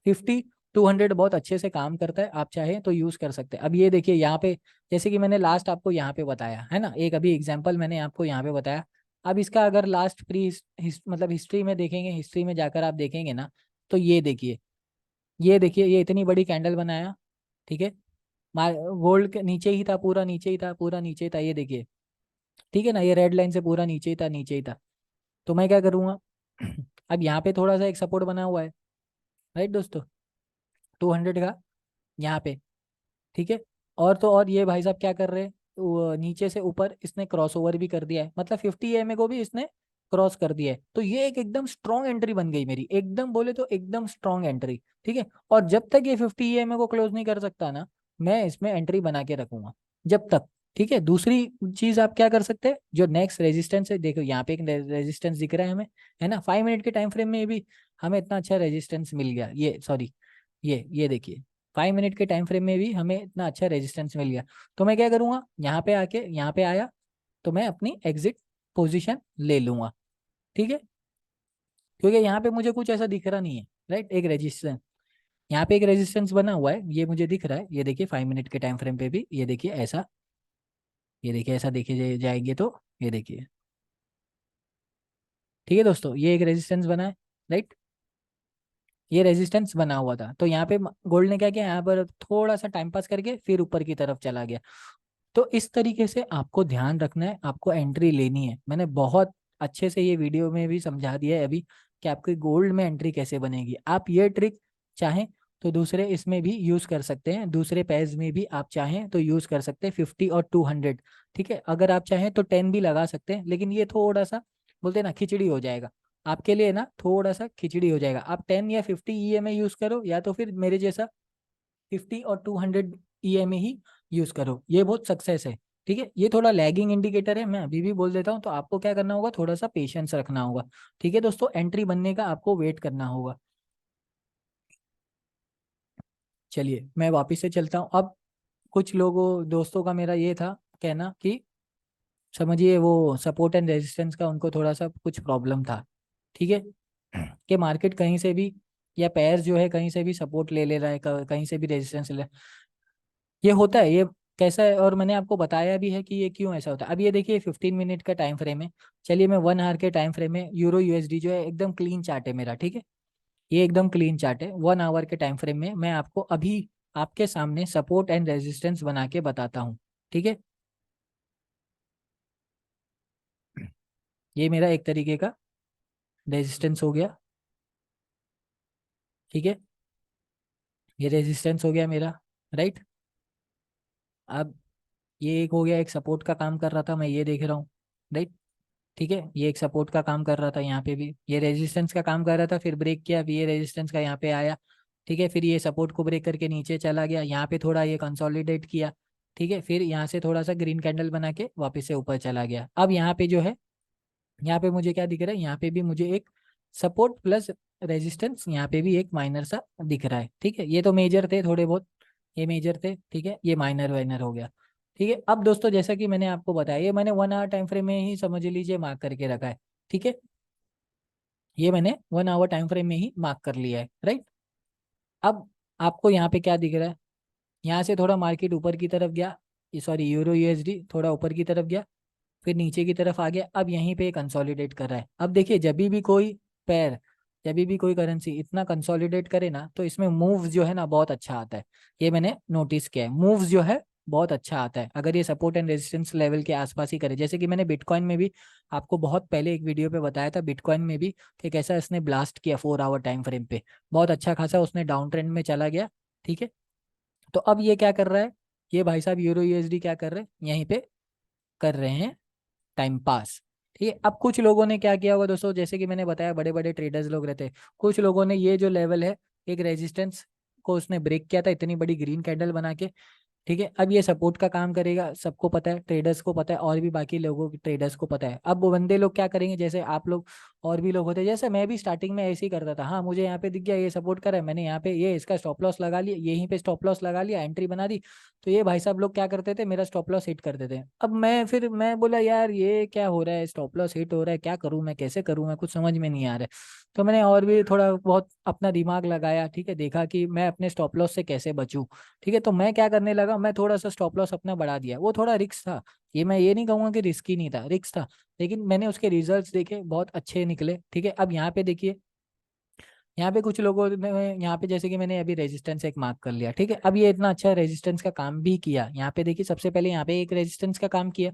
50 200 बहुत अच्छे से काम करता है, आप चाहे तो यूज कर सकते हैं। अब ये देखिए यहाँ पे, जैसे कि मैंने लास्ट आपको यहाँ पे बताया है ना, एक अभी एग्जांपल मैंने आपको यहाँ पे बताया। अब इसका अगर लास्ट मतलब हिस्ट्री में देखेंगे, हिस्ट्री में जाकर आप देखेंगे ना, तो ये देखिए, ये देखिए ये इतनी बड़ी कैंडल बनाया। ठीक है, गोल्ड के नीचे ही था, पूरा नीचे ही था, पूरा नीचे ही था, ये देखिए। ठीक है ना, ये रेड लाइन से पूरा नीचे ही था, नीचे ही था। तो मैं क्या करूँगा अब यहाँ पे थोड़ा सा एक सपोर्ट बना हुआ है, राइट दोस्तों, 200 का यहाँ पे। ठीक है, और तो और ये भाई साहब क्या कर रहे हैं, नीचे से ऊपर इसने क्रॉस ओवर भी कर दिया है, मतलब 50 EMA को भी इसने क्रॉस कर दिया है, तो ये एक एकदम स्ट्रॉन्ग एंट्री बन गई मेरी, एकदम बोले तो एकदम स्ट्रॉन्ग एंट्री। ठीक है, और जब तक ये 50 EMA को क्लोज नहीं कर सकता ना, मैं इसमें एंट्री बना के रखूंगा जब तक। ठीक है, दूसरी चीज आप क्या कर सकते हैं, जो नेक्स्ट रेजिस्टेंस है, देखो यहाँ पे एक रेजिस्टेंस दिख रहा है हमें, है ना, 5 मिनट के टाइम फ्रेम में भी हमें इतना अच्छा रेजिस्टेंस मिल गया, ये सॉरी, ये देखिए 5 मिनट के टाइम फ्रेम में भी हमें इतना अच्छा रेजिस्टेंस मिल गया। तो मैं क्या करूंगा, यहाँ पे आके यहाँ पे आया तो मैं अपनी एग्जिट पोजीशन ले लूंगा। ठीक है, क्योंकि यहाँ पे मुझे कुछ ऐसा दिख रहा नहीं है, राइट। एक रेजिस्टेंस, यहाँ पे एक रेजिस्टेंस बना हुआ है, ये मुझे दिख रहा है, ये देखिए 5 मिनट के टाइम फ्रेम पे भी ये देखिए ऐसा, ये देखिए ऐसा देखे जाएंगे तो ये देखिए। ठीक है दोस्तों, ये एक रेजिस्टेंस बना है, राइट, ये रेजिस्टेंस बना हुआ था, तो यहाँ पे गोल्ड ने क्या किया, यहाँ पर थोड़ा सा टाइम पास करके फिर ऊपर की तरफ चला गया। तो इस तरीके से आपको ध्यान रखना है, आपको एंट्री लेनी है। मैंने बहुत अच्छे से ये वीडियो में भी समझा दिया है अभी कि आपकी गोल्ड में एंट्री कैसे बनेगी। आप ये ट्रिक चाहें तो दूसरे इसमें भी यूज कर सकते हैं, दूसरे पेज में भी आप चाहें तो यूज कर सकते हैं, 50 और 200। ठीक है, अगर आप चाहें तो 10 भी लगा सकते हैं, लेकिन ये थोड़ा सा बोलते हैं ना खिचड़ी हो जाएगा आपके लिए ना, थोड़ा सा खिचड़ी हो जाएगा। आप 10 या 50 EMA यूज करो, या तो फिर मेरे जैसा 50 और 200 EMA ही यूज करो, ये बहुत सक्सेस है। ठीक है, ये थोड़ा लैगिंग इंडिकेटर है, मैं अभी भी बोल देता हूँ, तो आपको क्या करना होगा, थोड़ा सा पेशेंस रखना होगा। ठीक है दोस्तों, एंट्री बनने का आपको वेट करना होगा। चलिए मैं वापस से चलता हूँ। अब कुछ लोगों दोस्तों का मेरा ये था कहना कि समझिए वो सपोर्ट एंड रेजिस्टेंस का उनको थोड़ा सा कुछ प्रॉब्लम था। ठीक है, कि मार्केट कहीं से भी या पैर जो है कहीं से भी सपोर्ट ले ले रहा है, कहीं से भी रेजिस्टेंस ले, ये होता है, ये कैसा है, और मैंने आपको बताया भी है कि ये क्यों ऐसा होता है। अब ये देखिए 15 मिनट का टाइम फ्रेम है, चलिए मैं 1 आवर के टाइम फ्रेम में यूरो यूएसडी जो है एकदम क्लीन चार्ट है मेरा। ठीक है, ये एकदम क्लीन चार्ट है, 1 आवर के टाइम फ्रेम में मैं आपको अभी आपके सामने सपोर्ट एंड रेजिस्टेंस बना के बताता हूँ। ठीक है, ये मेरा एक तरीके का रेजिस्टेंस हो गया। ठीक है, ये रेजिस्टेंस हो गया मेरा, राइट। अब ये एक हो गया, एक सपोर्ट का काम कर रहा था, मैं ये देख रहा हूँ, राइट। ठीक है, ये एक सपोर्ट का काम कर रहा था, यहाँ पे भी ये रेजिस्टेंस का काम कर रहा था, फिर ब्रेक किया, फिर ये रेजिस्टेंस का यहाँ पे आया। ठीक है, फिर ये सपोर्ट को ब्रेक करके नीचे चला गया, यहाँ पे थोड़ा ये कंसोलिडेट किया। ठीक है, फिर यहाँ से थोड़ा सा ग्रीन कैंडल बना के वापस से ऊपर चला गया। अब यहाँ पे जो है यहाँ पे मुझे क्या दिख रहा है, यहाँ पे भी मुझे एक सपोर्ट प्लस रेजिस्टेंस, यहाँ पे भी एक माइनर सा दिख रहा है। ठीक है, ये तो मेजर थे थोड़े बहुत, ये मेजर थे। ठीक है, ये माइनर वाइनर हो गया। ठीक है, अब दोस्तों जैसा कि मैंने आपको बताया, ये मैंने 1 आवर टाइम फ्रेम में ही समझ लीजिए मार्क करके रखा है। ठीक है, ये मैंने 1 आवर टाइम फ्रेम में ही मार्क कर लिया है, राइट। अब आपको यहाँ पे क्या दिख रहा है, यहाँ से थोड़ा मार्केट ऊपर की तरफ गया, सॉरी यूरो यूएसडी थोड़ा ऊपर की तरफ गया, फिर नीचे की तरफ आ गया, अब यहीं पे कंसोलिडेट कर रहा है। अब देखिए जब भी कोई पैर, जब भी कोई करेंसी इतना कंसोलिडेट करे ना, तो इसमें मूव्स जो है ना बहुत अच्छा आता है। ये मैंने नोटिस किया है, मूव्स जो है बहुत अच्छा आता है अगर ये सपोर्ट एंड रेजिस्टेंस लेवल के आसपास ही करे। जैसे कि मैंने बिटकॉइन में भी आपको बहुत पहले एक वीडियो पे बताया था, बिटकॉइन में भी कि कैसा इसने ब्लास्ट किया 4 आवर टाइम फ्रेम पे, बहुत अच्छा खासा उसने डाउन ट्रेंड में चला गया। ठीक है, तो अब ये क्या कर रहा है, ये भाई साहब यूरो यूएसडी क्या कर रहे हैं, यहीं पे कर रहे हैं टाइम पास। ठीक है, अब कुछ लोगों ने क्या किया होगा दोस्तों, जैसे कि मैंने बताया बड़े बड़े ट्रेडर्स लोग रहते हैं, कुछ लोगों ने ये जो लेवल है एक रेजिस्टेंस को उसने ब्रेक किया था इतनी बड़ी ग्रीन कैंडल बना के। ठीक है, अब ये सपोर्ट का काम करेगा, सबको पता है, ट्रेडर्स को पता है और भी बाकी लोगों के ट्रेडर्स को पता है। अब वो बंदे लोग क्या करेंगे, जैसे आप लोग और भी लोग होते हैं, जैसे मैं भी स्टार्टिंग में ऐसे ही करता था, हाँ मुझे यहाँ पे दिख गया ये सपोर्ट करा है, मैंने यहाँ पे ये इसका स्टॉप लॉस लगा लिया, यहीं पे स्टॉप लॉस लगा लिया, एंट्री बना दी। तो ये भाई साहब लोग क्या करते थे, मेरा स्टॉप लॉस हिट कर देते। अब मैं बोला यार ये क्या हो रहा है, स्टॉप लॉस हिट हो रहा है, क्या करूँ मैं, कैसे करूँ मैं, कुछ समझ में नहीं आ रहा है। तो मैंने और भी थोड़ा बहुत अपना दिमाग लगाया। ठीक है, देखा कि मैं अपने स्टॉप लॉस से कैसे बचूं। ठीक है, तो मैं क्या करने लगा, मैं थोड़ा सा स्टॉप लॉस अपना बढ़ा दिया, वो थोड़ा रिस्क था, ये मैं ये नहीं कहूंगा कि रिस्की नहीं था, रिस्क था, लेकिन मैंने उसके रिजल्ट्स देखे बहुत अच्छे निकले। ठीक है, अब यहाँ पे देखिए, यहाँ पे कुछ लोगों ने, यहाँ पे जैसे कि मैंने अभी रेजिस्टेंस एक मार्क कर लिया। ठीक है, अब ये इतना अच्छा रेजिस्टेंस का काम भी किया, यहाँ पे देखिए सबसे पहले यहाँ पे एक रेजिस्टेंस का काम किया,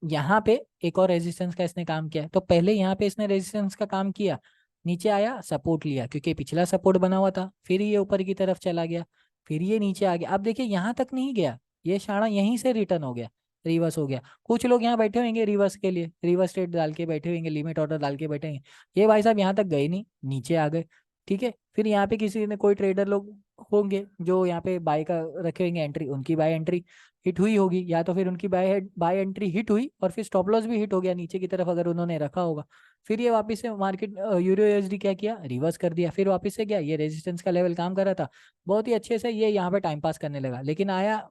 यहाँ पे एक और रेजिस्टेंस का इसने काम किया। तो पहले यहाँ पे इसने रेजिस्टेंस का काम किया, नीचे आया सपोर्ट लिया क्योंकि पिछला सपोर्ट बना हुआ था, फिर ये ऊपर की तरफ चला गया, फिर ये नीचे आ गया। अब देखिए यहाँ तक नहीं गया, ये शाणा यहीं से रिटर्न हो गया, रिवर्स हो गया। कुछ लोग यहाँ बैठे होंगे रिवर्स के लिए, रिवर्स ट्रेड डाल के बैठे होंगे, लिमिट ऑर्डर डाल के बैठे होंगे, ये भाई साहब यहाँ तक गए नहीं, नीचे आ गए। ठीक है, फिर यहाँ पे किसी ने कोई ट्रेडर लोग होंगे जो यहाँ पे बाय का रखे होंगे एंट्री, उनकी बाय एंट्री हिट हुई होगी, या तो फिर उनकी बाय एंट्री हिट हुई और फिर स्टॉप लॉस भी हिट हो गया नीचे की तरफ अगर उन्होंने रखा होगा। फिर ये वापस से मार्केट यूरो यूएसडी क्या किया, रिवर्स कर दिया, फिर वापस से गया, ये रेजिस्टेंस का लेवल काम कर रहा था बहुत ही अच्छे से, ये यहाँ पे टाइम पास करने लगा लेकिन आया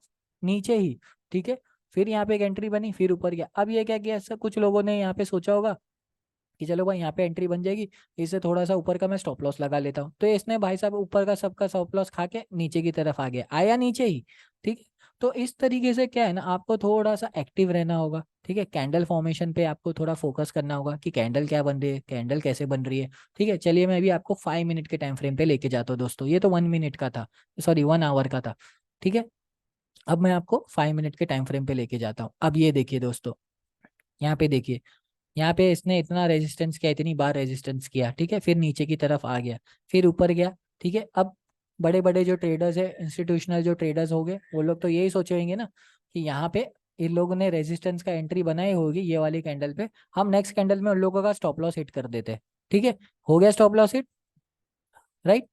नीचे ही। ठीक है, फिर यहाँ पे एक एंट्री बनी, फिर ऊपर गया। अब ये क्या किया, ऐसा कुछ लोगों ने यहाँ पे सोचा होगा कि चलो भाई यहाँ पे एंट्री बन जाएगी, इससे थोड़ा सा ऊपर का मैं स्टॉप लॉस लगा लेता हूँ, तो इसने भाई साहब ऊपर का सबका स्टॉप लॉस खा के नीचे की तरफ आ गया, आया नीचे ही। ठीक है, तो इस तरीके से क्या है ना, आपको थोड़ा सा एक्टिव रहना होगा। ठीक है, कैंडल फॉर्मेशन पे आपको थोड़ा फोकस करना होगा कि कैंडल क्या बन रही है, कैंडल कैसे बन रही है। ठीक है, चलिए मैं अभी आपको 5 मिनट के टाइम फ्रेम पे लेके जाता हूँ दोस्तों, ये तो 1 मिनट का था, सॉरी 1 आवर का था। ठीक है, अब मैं आपको 5 मिनट के टाइम फ्रेम पे लेके जाता हूँ। अब ये देखिए दोस्तों, यहाँ पे देखिए, यहाँ पे इसने इतना रेजिस्टेंस किया, इतनी बार रेजिस्टेंस किया। ठीक है, फिर नीचे की तरफ आ गया, फिर ऊपर गया। ठीक है, अब बड़े बड़े जो ट्रेडर्स है, इंस्टीट्यूशनल जो ट्रेडर्स हो गए, वो लोग तो यही सोचे होंगे ना कि यहाँ पे इन लोगों ने रेजिस्टेंस का एंट्री बनाई होगी ये वाली कैंडल पे, हम नेक्स्ट कैंडल में उन लोगों का स्टॉप लॉस हिट कर देते हैं। ठीक है, हो गया स्टॉप लॉस हिट, राइट,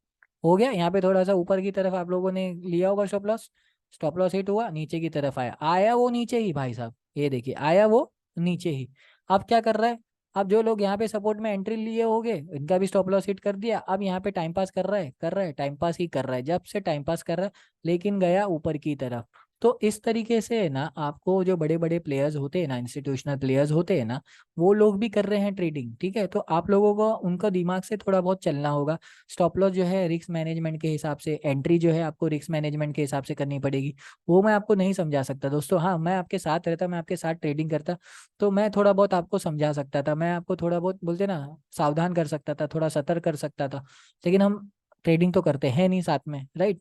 हो गया। यहाँ पे थोड़ा सा ऊपर की तरफ आप लोगों ने लिया होगा stop loss, stop loss hit हुआ, नीचे की तरफ आया, आया वो नीचे ही भाई साहब, ये देखिए आया वो नीचे ही। अब क्या कर रहा है, अब जो लोग यहाँ पे सपोर्ट में एंट्री लिए होंगे इनका भी स्टॉप लॉस हिट कर दिया, अब यहाँ पे टाइम पास कर रहा है, कर रहा है, टाइम पास ही कर रहा है, जब से टाइम पास कर रहा है, लेकिन गया ऊपर की तरफ। तो इस तरीके से ना आपको जो बड़े बड़े प्लेयर्स होते हैं ना, इंस्टीट्यूशनल प्लेयर्स होते हैं ना, वो लोग भी कर रहे हैं ट्रेडिंग। ठीक है, तो आप लोगों को उनका दिमाग से थोड़ा बहुत चलना होगा। स्टॉप लॉस जो है रिस्क मैनेजमेंट के हिसाब से, एंट्री जो है आपको रिस्क मैनेजमेंट के हिसाब से करनी पड़ेगी, वो मैं आपको नहीं समझा सकता दोस्तों। हाँ, मैं आपके साथ रहता, मैं आपके साथ ट्रेडिंग करता, तो मैं थोड़ा बहुत आपको समझा सकता था, मैं आपको थोड़ा बहुत बोलते ना सावधान कर सकता था, थोड़ा सतर्क कर सकता था, लेकिन हम ट्रेडिंग तो करते हैं नहीं साथ में, राइट।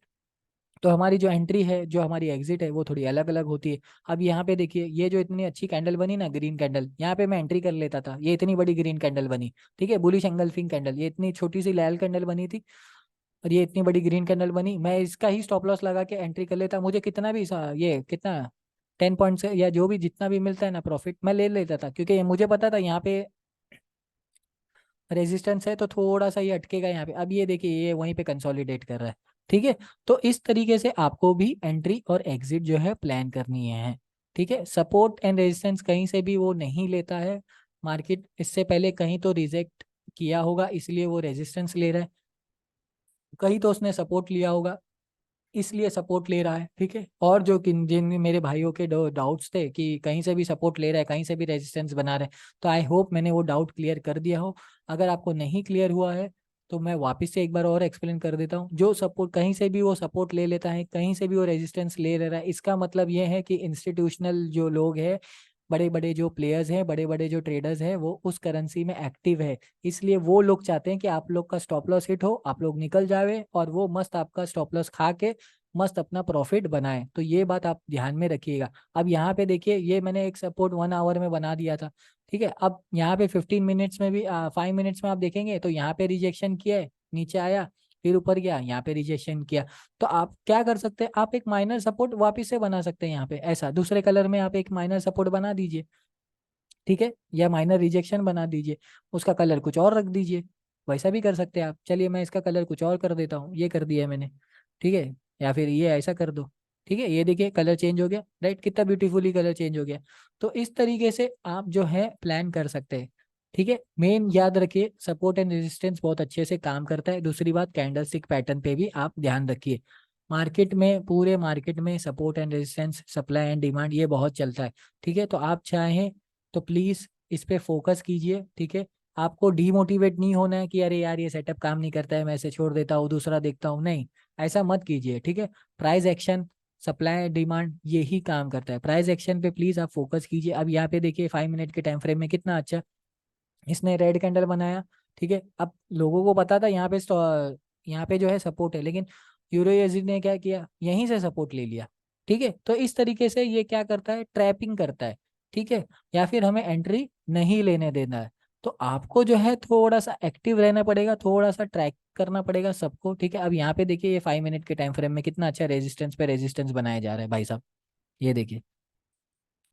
तो हमारी जो एंट्री है, जो हमारी एग्जिट है, वो थोड़ी अलग अलग होती है। अब यहाँ पे देखिए, ये जो इतनी अच्छी कैंडल बनी ना, ग्रीन कैंडल, यहाँ पे मैं एंट्री कर लेता था, ये इतनी बड़ी ग्रीन कैंडल बनी। ठीक है, बुलिश एंगल्फिंग कैंडल, ये इतनी छोटी सी लाल कैंडल बनी थी और ये इतनी बड़ी ग्रीन कैंडल बनी, मैं इसका ही स्टॉप लॉस लगा के एंट्री कर लेता, मुझे कितना भी ये कितना 10 पॉइंट से या जो भी जितना भी मिलता है ना प्रॉफिट, मैं ले लेता था, क्योंकि मुझे पता था यहाँ पे रेजिस्टेंस है तो थोड़ा सा ये अटकेगा यहाँ पे। अब ये देखिए, ये वहीं पे कंसोलिडेट कर रहा है। ठीक है, तो इस तरीके से आपको भी एंट्री और एग्जिट जो है प्लान करनी है। ठीक है, सपोर्ट एंड रेजिस्टेंस कहीं से भी वो नहीं लेता है, मार्केट इससे पहले कहीं तो रिजेक्ट किया होगा, इसलिए वो रेजिस्टेंस ले रहा है, कहीं तो उसने सपोर्ट लिया होगा इसलिए सपोर्ट ले रहा है। ठीक है, और जो किन जिन मेरे भाइयों के डाउट्स थे कि कहीं से भी सपोर्ट ले रहा है, कहीं से भी रेजिस्टेंस बना रहा है, तो आई होप मैंने वो डाउट क्लियर कर दिया हो। अगर आपको नहीं क्लियर हुआ है तो मैं वापस से एक बार और एक्सप्लेन कर देता हूँ। जो सपोर्ट कहीं से भी वो सपोर्ट ले लेता है, कहीं से भी वो रेजिस्टेंस ले ले रहा है, इसका मतलब ये है कि इंस्टीट्यूशनल जो लोग हैं, बड़े बड़े जो प्लेयर्स हैं, बड़े बड़े जो ट्रेडर्स हैं, वो उस करेंसी में एक्टिव है। इसलिए वो लोग चाहते हैं कि आप लोग का स्टॉप लॉस हिट हो, आप लोग निकल जावे और वो मस्त आपका स्टॉप लॉस खा के मस्त अपना प्रॉफिट बनाए। तो ये बात आप ध्यान में रखिएगा। अब यहाँ पे देखिए, ये मैंने एक सपोर्ट 1 आवर में बना दिया था। ठीक है, अब यहाँ पे 15 मिनट्स में भी 5 मिनट्स में आप देखेंगे तो यहाँ पे रिजेक्शन किया है, नीचे आया, फिर ऊपर गया, यहाँ पे रिजेक्शन किया। तो आप क्या कर सकते हैं, आप एक माइनर सपोर्ट वापस से बना सकते हैं यहाँ पे, ऐसा दूसरे कलर में आप एक माइनर सपोर्ट बना दीजिए। ठीक है, या माइनर रिजेक्शन बना दीजिए, उसका कलर कुछ और रख दीजिए, वैसा भी कर सकते हैं आप। चलिए मैं इसका कलर कुछ और कर देता हूँ, ये कर दिया है मैंने। ठीक है, या फिर ये ऐसा कर दो। ठीक है, ये देखिए कलर चेंज हो गया, राइट, कितना ब्यूटीफुली कलर चेंज हो गया। तो इस तरीके से आप जो है प्लान कर सकते हैं। ठीक है, मेन याद रखिए, सपोर्ट एंड रेजिस्टेंस बहुत अच्छे से काम करता है। दूसरी बात, कैंडलस्टिक पैटर्न पे भी आप ध्यान रखिए। मार्केट में, पूरे मार्केट में support and resistance, supply and demand, ये बहुत चलता है। ठीक है, तो आप चाहें तो प्लीज इस पे फोकस कीजिए। ठीक है, आपको डीमोटिवेट नहीं होना है कि अरे यार ये सेटअप काम नहीं करता है, मैं इसे छोड़ देता हूँ, दूसरा देखता हूँ, नहीं, ऐसा मत कीजिए। ठीक है, प्राइस एक्शन, सप्लाई डिमांड, यही काम करता है। प्राइस एक्शन पे प्लीज आप फोकस कीजिए। अब यहाँ पे देखिए 5 मिनट के टाइम फ्रेम में कितना अच्छा इसने रेड कैंडल बनाया। ठीक है, अब लोगों को पता था यहाँ पे जो है सपोर्ट है, लेकिन यूरोएसडी ने क्या किया, यहीं से सपोर्ट ले लिया। ठीक है, तो इस तरीके से ये क्या करता है, ट्रैपिंग करता है। ठीक है, या फिर हमें एंट्री नहीं लेने देना है। तो आपको जो है थोड़ा सा एक्टिव रहना पड़ेगा, थोड़ा सा ट्रैक करना पड़ेगा सबको। ठीक है, अब यहाँ पे देखिए, ये 5 मिनट के टाइम फ्रेम में कितना अच्छा रेजिस्टेंस पे रेजिस्टेंस बनाया जा रहा है भाई साहब, ये देखिए।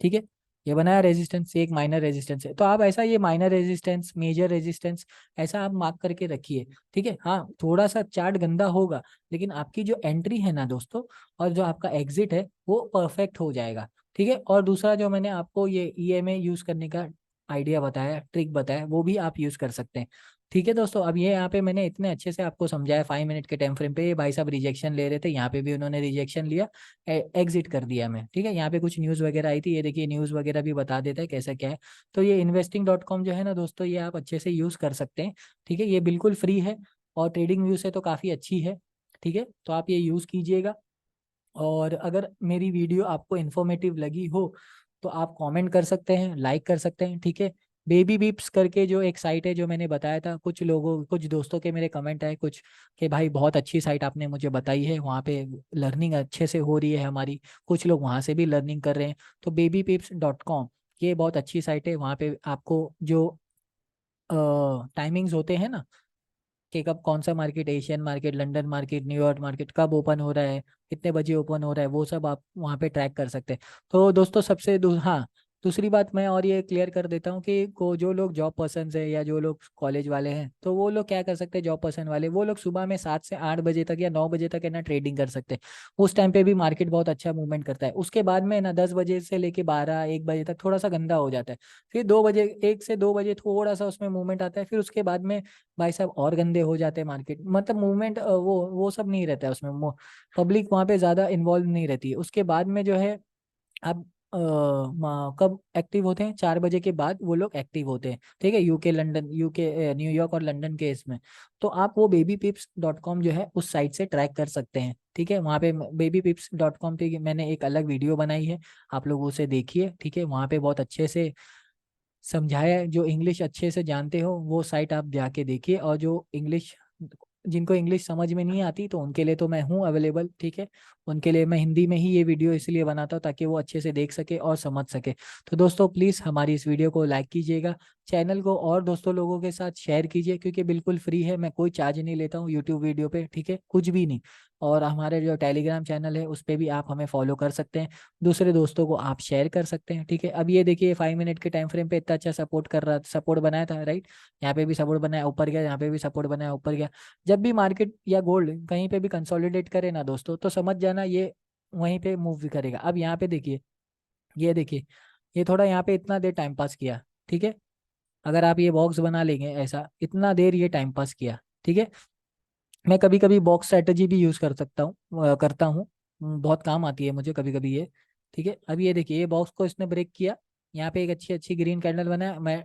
ठीक है, ये बनाया रेजिस्टेंस, एक माइनर रेजिस्टेंस है, तो आप ऐसा ये माइनर रेजिस्टेंस, मेजर रेजिस्टेंस, ऐसा आप मार्क करके रखिए। ठीक है, हाँ थोड़ा सा चार्ट गंदा होगा, लेकिन आपकी जो एंट्री है ना दोस्तों, और जो आपका एग्जिट है, वो परफेक्ट हो जाएगा। ठीक है, और दूसरा जो मैंने आपको ये ईएमए यूज करने का आइडिया बताया, ट्रिक बताया, वो भी आप यूज कर सकते हैं। ठीक है दोस्तों, अब ये यहाँ पे मैंने इतने अच्छे से आपको समझाया, 5 मिनट के टाइम फ्रेम पे ये भाई साहब रिजेक्शन ले रहे थे, यहाँ पे भी उन्होंने रिजेक्शन लिया, एग्जिट कर दिया मैं। ठीक है, यहाँ पे कुछ न्यूज़ वगैरह आई थी, ये देखिए न्यूज़ वगैरह भी बता देता है कैसा क्या है। तो ये investing.com जो है ना दोस्तों, ये आप अच्छे से यूज़ कर सकते हैं। ठीक है, ये बिल्कुल फ्री है, और ट्रेडिंग व्यू से तो काफ़ी अच्छी है। ठीक है, तो आप ये यूज़ कीजिएगा। और अगर मेरी वीडियो आपको इन्फॉर्मेटिव लगी हो तो आप कमेंट कर सकते हैं, लाइक कर सकते हैं। ठीक है, बेबी बिप्स करके जो एक साइट है जो मैंने बताया था, कुछ लोगों, कुछ दोस्तों के मेरे कमेंट आए कुछ, कि भाई बहुत अच्छी साइट आपने मुझे बताई है, वहाँ पे लर्निंग अच्छे से हो रही है हमारी, कुछ लोग वहाँ से भी लर्निंग कर रहे हैं। तो babypips.com, ये बहुत अच्छी साइट है। वहाँ पे आपको जो टाइमिंग्स होते हैं ना, कि कब कौन सा market, Asian market, London market, New York market कब ओपन हो रहा है, कितने बजे ओपन हो रहा है, वो सब आप वहाँ पे ट्रैक कर सकते हैं। तो दोस्तों हाँ, दूसरी बात मैं और ये क्लियर कर देता हूँ कि को जो लोग जॉब पर्सन है या जो लोग कॉलेज वाले हैं, तो वो लोग क्या कर सकते हैं, जॉब पर्सन वाले, वो लोग सुबह में 7 से 8 बजे तक या 9 बजे तक है ना ट्रेडिंग कर सकते हैं। उस टाइम पे भी मार्केट बहुत अच्छा मूवमेंट करता है। उसके बाद में ना 10 बजे से लेके 12 1 बजे तक थोड़ा सा गंदा हो जाता है, फिर 2 बजे, 1 से 2 बजे थोड़ा सा उसमें मूवमेंट आता है, फिर उसके बाद में भाई साहब और गंदे हो जाते हैं मार्केट, मतलब मूवमेंट वो सब नहीं रहता है उसमें, पब्लिक वहाँ पे ज़्यादा इन्वॉल्व नहीं रहती है। उसके बाद में जो है आप कब एक्टिव होते हैं, 4 बजे के बाद वो लोग एक्टिव होते हैं। ठीक है, यूके न्यूयॉर्क और लंदन के इसमें। तो आप वो babypips.com जो है उस साइट से ट्रैक कर सकते हैं। ठीक है, वहाँ पे babypips.com पे मैंने एक अलग वीडियो बनाई है, आप लोग उसे देखिए। ठीक है, वहाँ पे बहुत अच्छे से समझाया है। जो इंग्लिश अच्छे से जानते हो वो साइट आप जाके देखिए, और जो इंग्लिश, जिनको इंग्लिश समझ में नहीं आती तो उनके लिए तो मैं हूँ अवेलेबल। ठीक है, उनके लिए मैं हिंदी में ही ये वीडियो इसलिए बनाता हूँ ताकि वो अच्छे से देख सके और समझ सके। तो दोस्तों प्लीज़ हमारी इस वीडियो को लाइक कीजिएगा, चैनल को और दोस्तों लोगों के साथ शेयर कीजिए, क्योंकि बिल्कुल फ्री है, मैं कोई चार्ज नहीं लेता हूँ यूट्यूब वीडियो पे। ठीक है, कुछ भी नहीं। और हमारे जो टेलीग्राम चैनल है उस पर भी आप हमें फॉलो कर सकते हैं, दूसरे दोस्तों को आप शेयर कर सकते हैं। ठीक है, अब ये देखिए 5 मिनट के टाइम फ्रेम पे इतना अच्छा सपोर्ट कर रहा, सपोर्ट बनाया था, राइट, यहाँ पे भी सपोर्ट बनाया, ऊपर गया, यहाँ पे भी सपोर्ट बनाया, ऊपर गया। जब भी मार्केट या गोल्ड कहीं पे भी कंसोलिडेट करे ना दोस्तों, तो समझ जाना ये वहीं पे मूव भी करेगा। अब यहाँ पे देखिए, ये देखिए, ये थोड़ा यहाँ पे इतना देर टाइम पास किया। ठीक है, अगर आप ये बॉक्स बना लेंगे ऐसा, इतना देर ये टाइम पास किया, ठीक है। मैं कभी कभी बॉक्स स्ट्रेटजी भी यूज कर सकता हूँ, करता हूँ। बहुत काम आती है मुझे कभी कभी ये। ठीक है, अब ये देखिए, ये बॉक्स को इसने ब्रेक किया, यहाँ पे एक अच्छी अच्छी ग्रीन कैंडल बना है। मैं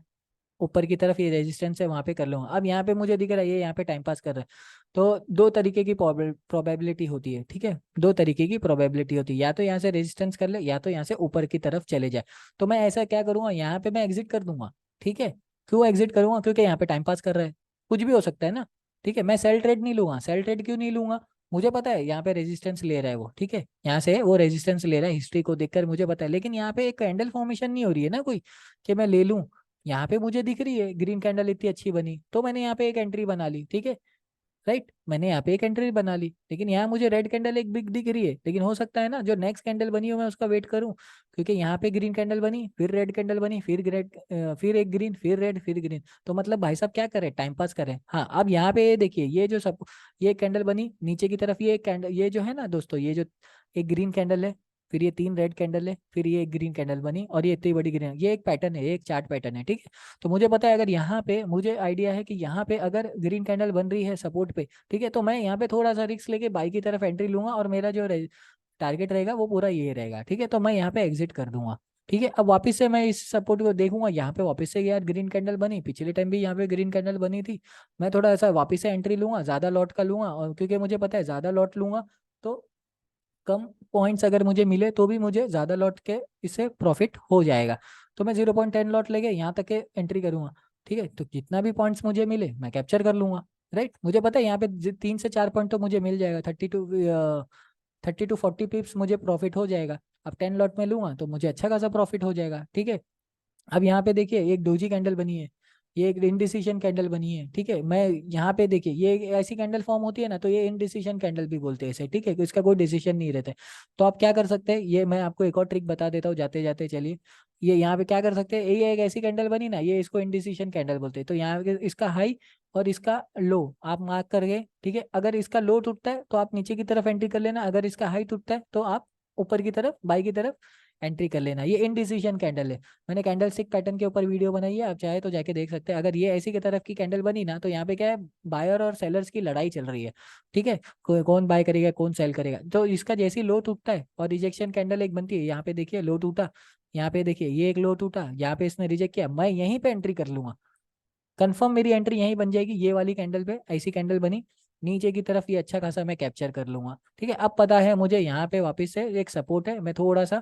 ऊपर की तरफ ये रेजिस्टेंस है वहां पे कर लूंगा। अब यहाँ पे मुझे दिख रहा है ये यहाँ पे टाइम पास कर रहा है। तो दो तरीके की प्रोबेबिलिटी होती है, ठीक है, दो तरीके की प्रोबेबिलिटी होती है, या तो यहाँ से रेजिस्टेंस कर ले, या तो यहाँ से ऊपर की तरफ चले जाए। तो मैं ऐसा क्या करूंगा, यहाँ पे मैं एग्जिट कर दूंगा। ठीक है, क्यों एग्जिट करूंगा, क्योंकि यहाँ पे टाइम पास कर रहा है, कुछ भी हो सकता है ना। ठीक है, मैं सेल ट्रेड नहीं लूंगा। सेल ट्रेड क्यों नहीं लूंगा, मुझे पता है यहाँ पे रेजिस्टेंस ले रहा है वो, ठीक है, यहाँ से वो रेजिस्टेंस ले रहा है, हिस्ट्री को देखकर मुझे पता है। लेकिन यहाँ पे एक कैंडल फॉर्मेशन नहीं हो रही है ना कोई, कि मैं ले लूं। यहाँ पे मुझे दिख रही है ग्रीन कैंडल इतनी अच्छी बनी, तो मैंने यहाँ पे एक एंट्री बना ली, ठीक है। राइट, मैंने यहाँ पे एक एंट्री बना ली, लेकिन यहाँ मुझे रेड कैंडल एक बिग दिख रही है। लेकिन हो सकता है ना जो नेक्स्ट कैंडल बनी हो मैं उसका वेट करूँ, क्योंकि यहाँ पे ग्रीन कैंडल बनी, फिर रेड कैंडल बनी, फिर रेड, फिर एक ग्रीन, फिर रेड, फिर ग्रीन। तो मतलब भाई साहब क्या करें, टाइम पास करें। हाँ, अब यहाँ पे ये देखिए, ये जो सब, ये कैंडल बनी नीचे की तरफ, ये कैंडल, ये जो है ना दोस्तों, ये जो एक ग्रीन कैंडल है, फिर ये तीन रेड कैंडल है, फिर ये एक ग्रीन कैंडल बनी, और ये इतनी बड़ी ग्रीन, ये एक पैटर्न है, ये एक चार्ट पैटर्न है, ठीक है। तो मुझे पता है अगर यहाँ पे, मुझे आइडिया है कि यहाँ पे अगर ग्रीन कैंडल बन रही है सपोर्ट पे, ठीक है, तो मैं यहाँ पे थोड़ा सा रिस्क लेके बाई की तरफ एंट्री लूंगा, और मेरा जो टारगेट रहेगा वो पूरा ये रहेगा, ठीक है। तो मैं यहाँ पे एग्जिट कर दूंगा। ठीक है, अब वापस से मैं इस सपोर्ट को देखूंगा, यहाँ पे वापस से यार ग्रीन कैंडल बनी, पिछले टाइम भी यहाँ पे ग्रीन कैंडल बनी थी। मैं थोड़ा ऐसा वापस से एंट्री लूंगा, ज्यादा लॉट का लूंगा, और क्योंकि मुझे पता है ज्यादा लॉट लूंगा तो कम पॉइंट्स अगर मुझे मिले तो भी मुझे ज्यादा लॉट के इससे प्रॉफिट हो जाएगा। तो मैं 0.10 लॉट लेके यहाँ तक के एंट्री करूंगा। ठीक है, तो जितना भी पॉइंट्स मुझे मिले मैं कैप्चर कर लूंगा। राइट, मुझे पता है यहाँ पे 3 से 4 पॉइंट तो मुझे मिल जाएगा, 30 टू 40 पिप्स मुझे प्रॉफिट हो जाएगा। अब 10 लॉट में लूंगा तो मुझे अच्छा खासा प्रॉफिट हो जाएगा, ठीक है। अब यहाँ पे देखिए एक डोजी कैंडल बनी है, ये एक इनडिसीजन कैंडल बनी है, ठीक है। मैं यहाँ पे देखिए, ये एक ऐसी कैंडल फॉर्म होती है ना, तो ये इनडिसीजन कैंडल भी बोलते हैं इसे, ठीक है, कि इसका कोई डिसीजन नहीं रहता है। तो आप क्या कर सकते हैं, ये मैं आपको एक और ट्रिक बता देता हूँ जाते जाते, चलिए। ये यहाँ पे क्या कर सकते हैं, ये एक ऐसी कैंडल बनी ना, ये इसको इनडिसीजन कैंडल बोलते हैं। तो यहाँ पे इसका हाई और इसका लो आप मार्क करके, ठीक है, अगर इसका लो टूटता है तो आप नीचे की तरफ एंट्री कर लेना, अगर इसका हाई टूटता है तो आप ऊपर की तरफ, बाई की तरफ एंट्री कर लेना। ये इनडिसीजन कैंडल है। मैंने कैंडल स्टिक पैटर्न के ऊपर वीडियो बनाई है, आप चाहे तो जाके देख सकते हैं। अगर ये ऐसी की तरफ की कैंडल बनी ना, तो यहाँ पे क्या है, बायर और सेलर्स की लड़ाई चल रही है, ठीक है। कौन बाय करेगा कौन सेल करेगा। तो इसका जैसे ही लो टूटता है और रिजेक्शन कैंडल एक बनती है, यहाँ पे देखिए लो टूटा, यहाँ पे देखिए ये एक लो टूटा, यहाँ पे इसने रिजेक्ट किया, मैं यहीं पे एंट्री कर लूंगा। कंफर्म मेरी एंट्री यहीं बन जाएगी, ये वाली कैंडल पे ऐसी कैंडल बनी नीचे की तरफ, ये अच्छा खासा मैं कैप्चर कर लूंगा, ठीक है। अब पता है मुझे यहाँ पे वापस से एक सपोर्ट है, मैं थोड़ा सा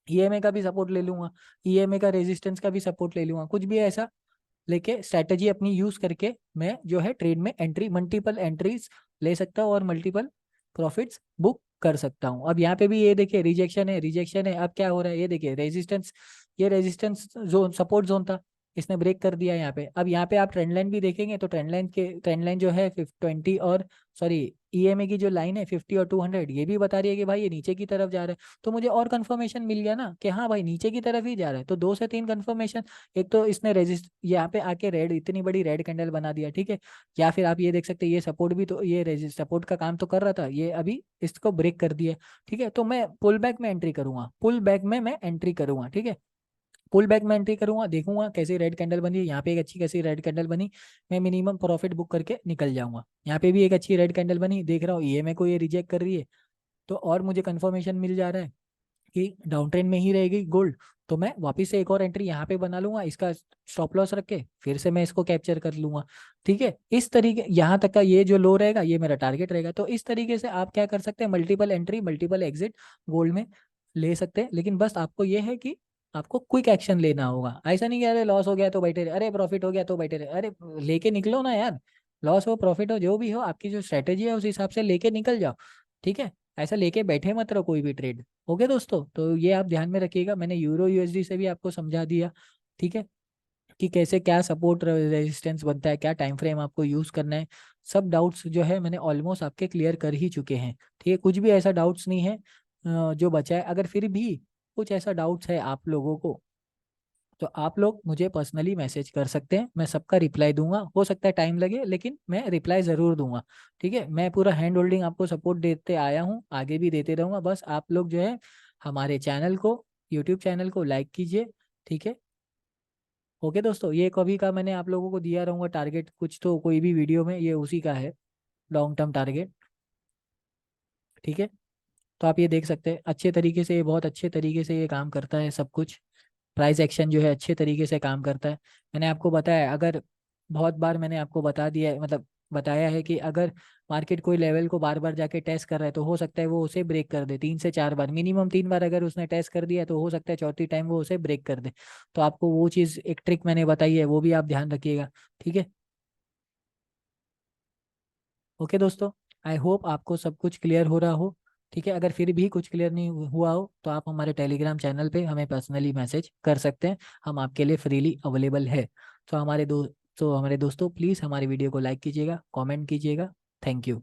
ईएमए का भी सपोर्ट ले लूंगा, ईएमए का रेजिस्टेंस का भी सपोर्ट ले लूंगा, कुछ भी ऐसा लेके स्ट्रैटेजी अपनी यूज करके मैं जो है ट्रेड में एंट्री, मल्टीपल एंट्रीज ले सकता हूँ, और मल्टीपल प्रॉफिट्स बुक कर सकता हूँ। अब यहाँ पे भी ये देखिए रिजेक्शन है, रिजेक्शन है। अब क्या हो रहा है, ये देखिए रेजिस्टेंस, ये रेजिस्टेंस जोन, सपोर्ट जोन था, इसने ब्रेक कर दिया यहाँ पे। अब यहाँ पे आप ट्रेंड लाइन भी देखेंगे तो ट्रेंड लाइन जो है 20 और सॉरी, ईएमए की जो लाइन है 50 और 200, ये भी बता रही है कि भाई ये नीचे की तरफ जा रहा है। तो मुझे और कंफर्मेशन मिल गया ना कि हाँ भाई नीचे की तरफ ही जा रहा है। तो 2 से 3 कंफर्मेशन, एक तो इसने रेजिस्ट यहाँ पे आके रेड, इतनी बड़ी रेड कैंडल बना दिया, ठीक है। या फिर आप ये देख सकते हैं ये सपोर्ट भी, तो ये रेजिस्ट सपोर्ट का काम तो कर रहा था, ये अभी इसको ब्रेक कर दिया, ठीक है। तो मैं पुल बैक में एंट्री करूंगा, पुल बैक में मैं एंट्री करूंगा, ठीक है। पुल बैक में एंट्री करूंगा, देखूंगा कैसी रेड कैंडल बनी है, यहाँ पे एक अच्छी कैसी रेड कैंडल बनी, मैं मिनिमम प्रॉफिट बुक करके निकल जाऊंगा। यहाँ पे भी एक अच्छी रेड कैंडल बनी, देख रहा हूँ ईएमए को ये रिजेक्ट कर रही है, तो और मुझे कंफर्मेशन मिल जा रहा है कि डाउन ट्रेंड में ही रहेगी गोल्ड। तो मैं वापस से एक और एंट्री यहाँ पे बना लूंगा, इसका स्टॉप लॉस रख के फिर से मैं इसको कैप्चर कर लूंगा, ठीक है। इस तरीके, यहाँ तक का ये जो लो रहेगा ये मेरा टारगेट रहेगा। तो इस तरीके से आप क्या कर सकते हैं, multiple entry multiple exit gold में ले सकते हैं। लेकिन बस आपको ये है कि आपको क्विक एक्शन लेना होगा। ऐसा नहीं कि अरे लॉस हो गया तो बैठे रहे, अरे प्रॉफिट हो गया तो बैठे रहे, अरे लेके निकलो ना यार। लॉस हो प्रॉफिट हो जो भी हो, आपकी जो स्ट्रेटेजी है उस हिसाब से लेके निकल जाओ, ठीक है। ऐसा लेके बैठे मत रहो कोई भी ट्रेड। ओके दोस्तों, तो ये आप ध्यान में रखिएगा, मैंने यूरो यूएसडी से भी आपको समझा दिया, ठीक है, कि कैसे क्या सपोर्ट रेजिस्टेंस बनता है, क्या टाइम फ्रेम आपको यूज करना है। सब डाउट्स जो है मैंने ऑलमोस्ट आपके क्लियर कर ही चुके हैं, ठीक है। कुछ भी ऐसा डाउट्स नहीं है जो बचा है। अगर फिर भी कुछ ऐसा डाउट्स है आप लोगों को, तो आप लोग मुझे पर्सनली मैसेज कर सकते हैं, मैं सबका रिप्लाई दूंगा। हो सकता है टाइम लगे लेकिन मैं रिप्लाई ज़रूर दूंगा, ठीक है। मैं पूरा हैंड होल्डिंग आपको सपोर्ट देते आया हूँ, आगे भी देते रहूंगा। बस आप लोग जो है हमारे चैनल को, यूट्यूब चैनल को लाइक कीजिए, ठीक है। ओके दोस्तों, ये कभी का मैंने आप लोगों को दिया रहूँगा टारगेट कुछ, तो कोई भी वीडियो में ये उसी का है, लॉन्ग टर्म टारगेट। ठीक है, तो आप ये देख सकते हैं अच्छे तरीके से, ये बहुत अच्छे तरीके से ये काम करता है सब कुछ। प्राइस एक्शन जो है अच्छे तरीके से काम करता है। मैंने आपको बताया, अगर बहुत बार मैंने आपको बता दिया है, मतलब बताया है कि अगर मार्केट कोई लेवल को बार बार जाके टेस्ट कर रहा है तो हो सकता है वो उसे ब्रेक कर दे, 3 से 4 बार, मिनिमम 3 बार अगर उसने टेस्ट कर दिया तो हो सकता है चौथी टाइम वो उसे ब्रेक कर दे। तो आपको वो चीज़, एक ट्रिक मैंने बताई है, वो भी आप ध्यान रखिएगा। ठीक है। ओके दोस्तों, आई होप आपको सब कुछ क्लियर हो रहा हो। ठीक है, अगर फिर भी कुछ क्लियर नहीं हुआ हो तो आप हमारे टेलीग्राम चैनल पे हमें पर्सनली मैसेज कर सकते हैं, हम आपके लिए फ्रीली अवेलेबल है। तो हमारे दोस्तों प्लीज़ हमारी वीडियो को लाइक कीजिएगा, कमेंट कीजिएगा। Thank you.